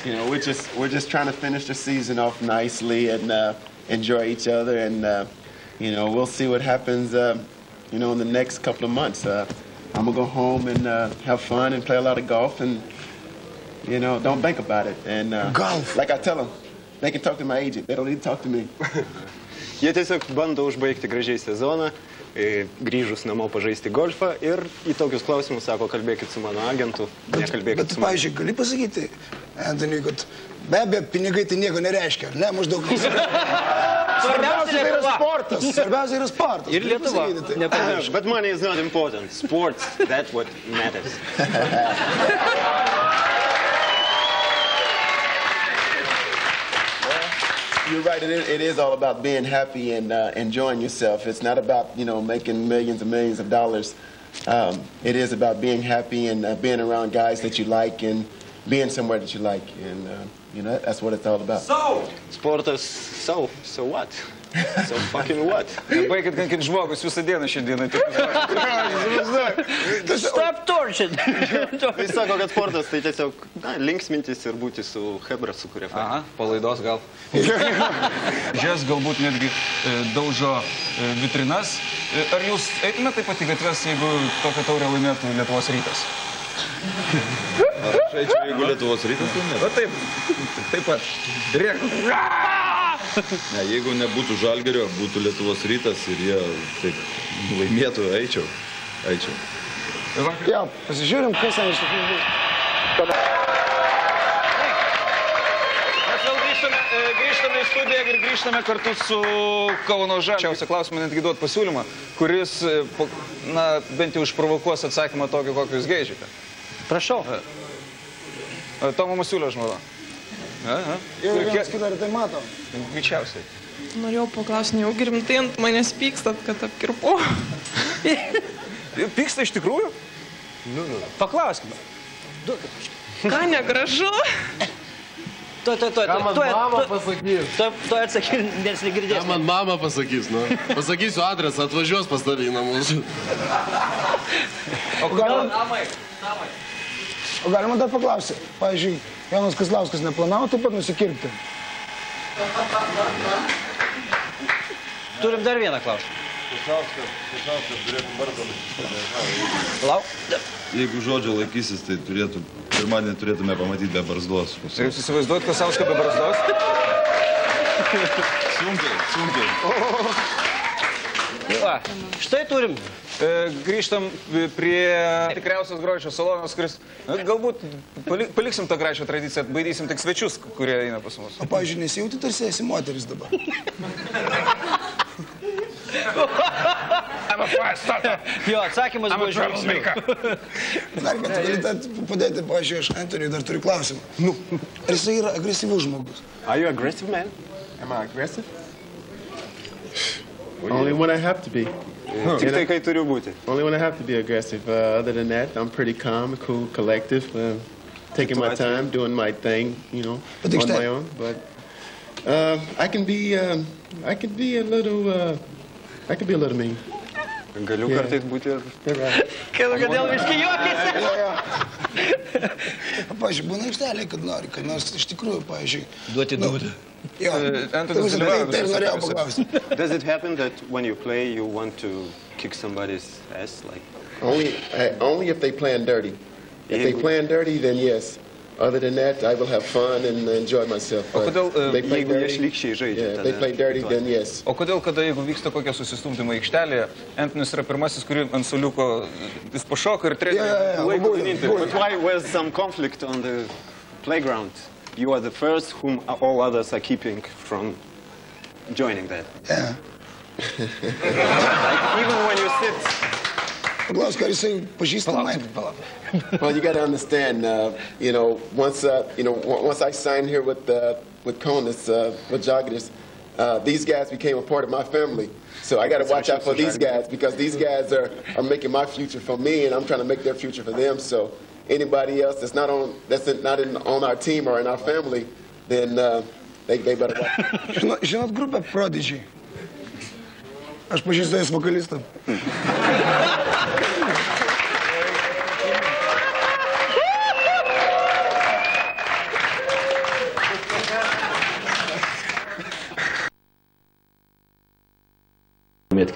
You know, we're just trying to finish the season off nicely and enjoy each other, and you know, we'll see what happens. You know, in the next couple of months, I'm gonna go home and have fun and play a lot of golf, and you know, don't think about it. And golf, like I tell them, they can talk to my agent. They don't need to talk to me. Jie tiesiog bando užbaigti gražiai sezoną, grįžus namo pažaisti golfą ir į tokius klausimus sako, kalbėkit su mano agentu, nekalbėkit su mano. Bet, pavyzdžiui, gali pasakyti, Antony, kad be abejo, pinigai tai nieko nereiškia, ne, maždaug. Svarbiausia yra sportas. Svarbiausia yra sportas. Ir Lietuva. But money is not important. Sports, that's what matters. You're right. It is all about being happy and enjoying yourself. It's not about, you know, making millions and millions of dollars. It is about being happy and being around guys that you like and being somewhere that you like. And, you know, that's what it's all about. Sportas, so what? So fucking what? Baikit kankint žmogus visą dieną šiandieną. Stop torching. Jis sako, kad sportas tai tiesiog linksmintis ir būti su hebra, su kuria faina. Aha, palaidos gal. Žies galbūt netgi daužo vitrinas. Ar jūs eitumėte taip pat į gatves, jeigu tokią taurę laimėtų Lietuvos Rytas? Aš eičiau, jeigu Lietuvos Rytas laimėtų? Va taip, taip pat. Rėk. Ne, jeigu nebūtų Žalgirio, būtų Lietuvos Rytas ir jie taip laimėtų, eičiau. Jo, pasižiūrim, kas ten iš tikrųjų bus. Mes vėl grįžtame į studiją ir grįžtame kartu su Kauno Žalgiriu. Čiausia klausimą netgi duot pasiūlymą, kuris, na, bent jau išprovokuos atsakymą tokį, kokį jūs geidžiate. Prašau. Tomo Masiulio žmona. Ir vienas kitą tai matom. Greičiausiai. Norėjau paklausti, jau rimtai ant manęs pykstat, kad apkirpau. Pyksta iš tikrųjų? Paklauskime. Ką negražu? Ką man mama pasakys? Tu atsakyk, nes negirdės. Ką man mama pasakys, nu? Pasakysiu adresą, atvažiuos pas tave į namus. O galima dar paklausyti. Pavyzdžiui, Jonas Kazlauskas neplanavo taip pat nusikirpti? Turim dar vieną klausimą. Kazlauskas turėtų bardą. Lauk. Jeigu žodžio laikysis, tai pirmadienį turėtume pamatyti be barzdos. Ir jūs įsivaizduojat Kasauską be barzdos? Sunkiai. Va, štai turim. Grįžtam prie tikriausios grožio salonos, kuris galbūt paliksim tą gražią tradiciją, baidysim tik svečius, kurie eina pas mus. O, pavyzdžiui, nesijauti tarsi esi moteris dabar. Jo, atsakymas buvo žvilgsniu. Dar, kad tu gali padėti, pavyzdžiui, aš Antoniui dar turiu klausimą. Ar jisai yra agresyvus žmogus? Are you aggressive, man? Am I aggressive? Only when I have to be. Tik tai, kai turiu būti. Only when I have to be aggressive. Other than that, I'm pretty calm, cool, collective, taking my time, doing my thing, you know, on my own. But I can be a little mean. Galiu kartais būti ir... Kodėl viškai juokėsi? Pavyzdžiui, būna aikštelė, kad nori, kad nors iš tikrųjų, pavyzdžiui... Duoti dūdą. Jo, tai norėjau paklausti. Does it happen that when you play, you want to kick somebody's ass? Like... Only if they playing dirty. If they playing dirty, then yes. Other than that, I will have fun and enjoy myself. O kodėl, jeigu jie šlykščiai žaidžia, they play dirty, then yes. O kodėl, kada jeigu vyksta kokia susistumdymo aikštelėje, Antonis yra pirmasis, kurį ant suoliuko jis pašoka ir treneris... But why was some conflict on the playground? You are the first whom all others are keeping from joining that. Yeah. Like, even when you sit... Paklausk, ar jisai pažįsta mane? Well, you got to understand, you know, once I signed here with Konis, with Žalgiris, these guys became a part of my family. So I got to watch out for these guys because these guys are making my future for me, and I'm trying to make their future for them. So anybody else that's not on our team or in our family, then they better watch. Žinot grupę Prodigy? Aš pažįstu jas vokalistą.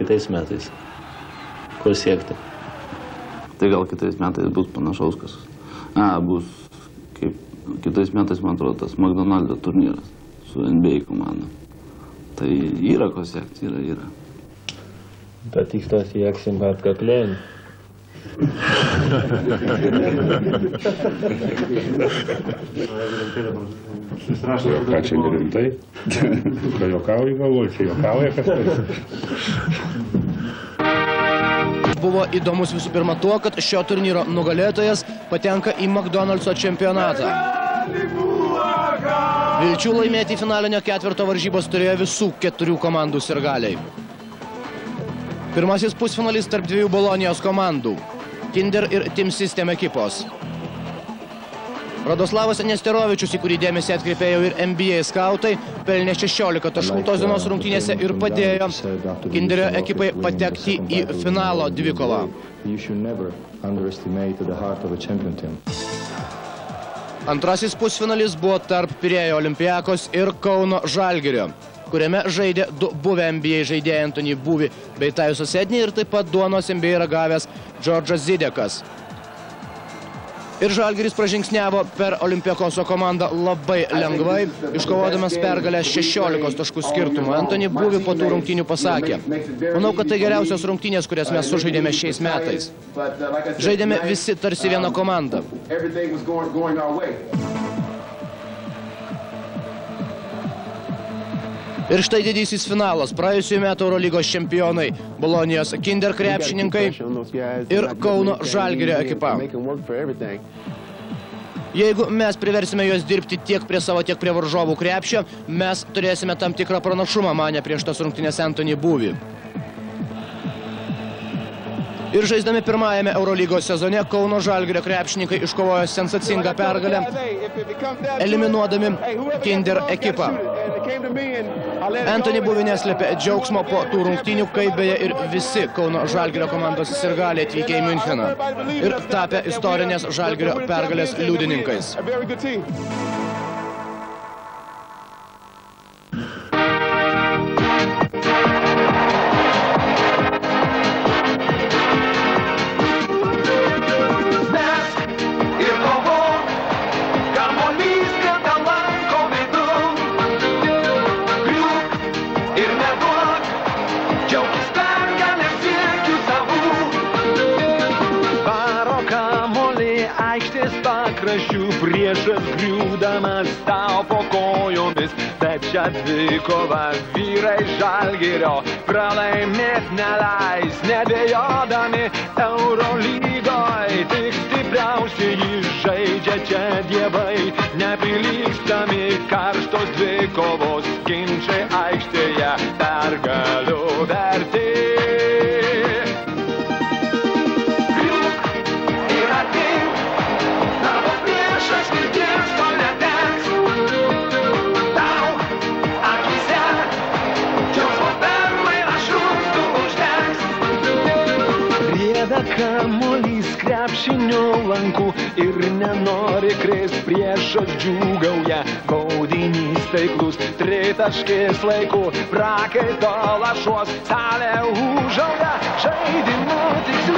Kitais metais. Ko siekti? Tai gal kitais metais bus panašaus kas. Bus kaip kitais metais, man atrodo, tas McDonald's turnyras su NBA komanda. Tai yra ko siekti, yra. Bet tikslas sieksim atkaklėn. Ką čia nerimtai? Ką juokauji galvoju, čia juokauja kažkas. Buvo įdomus visų pirma tuo, kad šio turnyro nugalėtojas patenka į McDonald'so čempionatą. Vilčių laimėti finalinio ketvirto varžybos turėjo visų 4 komandų sirgaliai. Pirmasis pusfinalis tarp 2 Bolonijos komandų – Kinder ir Team System ekipos. Radoslavas Nesterovičius, į kurį dėmesį atkreipė jau ir NBA skautai, pelnė 16 taškų tos dienos rungtynėse ir padėjo Kinderio ekipai patekti į finalo dvikovą. Antrasis pusfinalis buvo tarp Pirėjo Olimpiakos ir Kauno Žalgirio, kuriame žaidė 2 buvę NBA žaidėjai Anthony Buvy bei Tyusas Edney ir taip pat duonos NBA ragavęs Džordžas Zidekas. Ir Žalgiris pražingsniavo per Olimpiakoso komandą labai lengvai, iškovodamas pergalę 16 taškų skirtumų. Anthony Buvy po tų rungtynių pasakė: manau, kad tai geriausios rungtynės, kurias mes sužaidėme šiais metais. Žaidėme visi tarsi viena komanda. Ir štai didysis finalas. Praėjusių metų Eurolygos čempionai Bolonijos Kinder krepšininkai ir Kauno Žalgirio ekipa. Jeigu mes priversime juos dirbti tiek prie savo, tiek prie varžovų krepšio, mes turėsime tam tikrą pranašumą, manė prieš tas rungtynės Anthony Buvy. Ir žaisdami pirmajame Eurolygos sezone Kauno Žalgirio krepšininkai iškovojo sensacingą pergalę, eliminuodami Kinder ekipą. Anthony Buvy neslėpė džiaugsmo po tų rungtynių, kaip beje ir visi Kauno Žalgirio komandos sirgaliai atvykę į Müncheną ir tapę istorinės Žalgirio pergalės liudininkais. Priešas griūdamas tau po kojomis, bet šią dvikovą vyrai Žalgirio pralaimėt neleis, nebejodami Eurolygoj. Tik stipriausiai žaidžia čia dievai, neprilygstami karštos dvikovos ginčai aikštėje pergalių verti. Kamuolys krepšinio lankų ir nenori krist, priešas džiūgauja, baudinys taiklus, tritaškis laiku, prakaito lašuos, salė užauja, žaidimo tiksliai.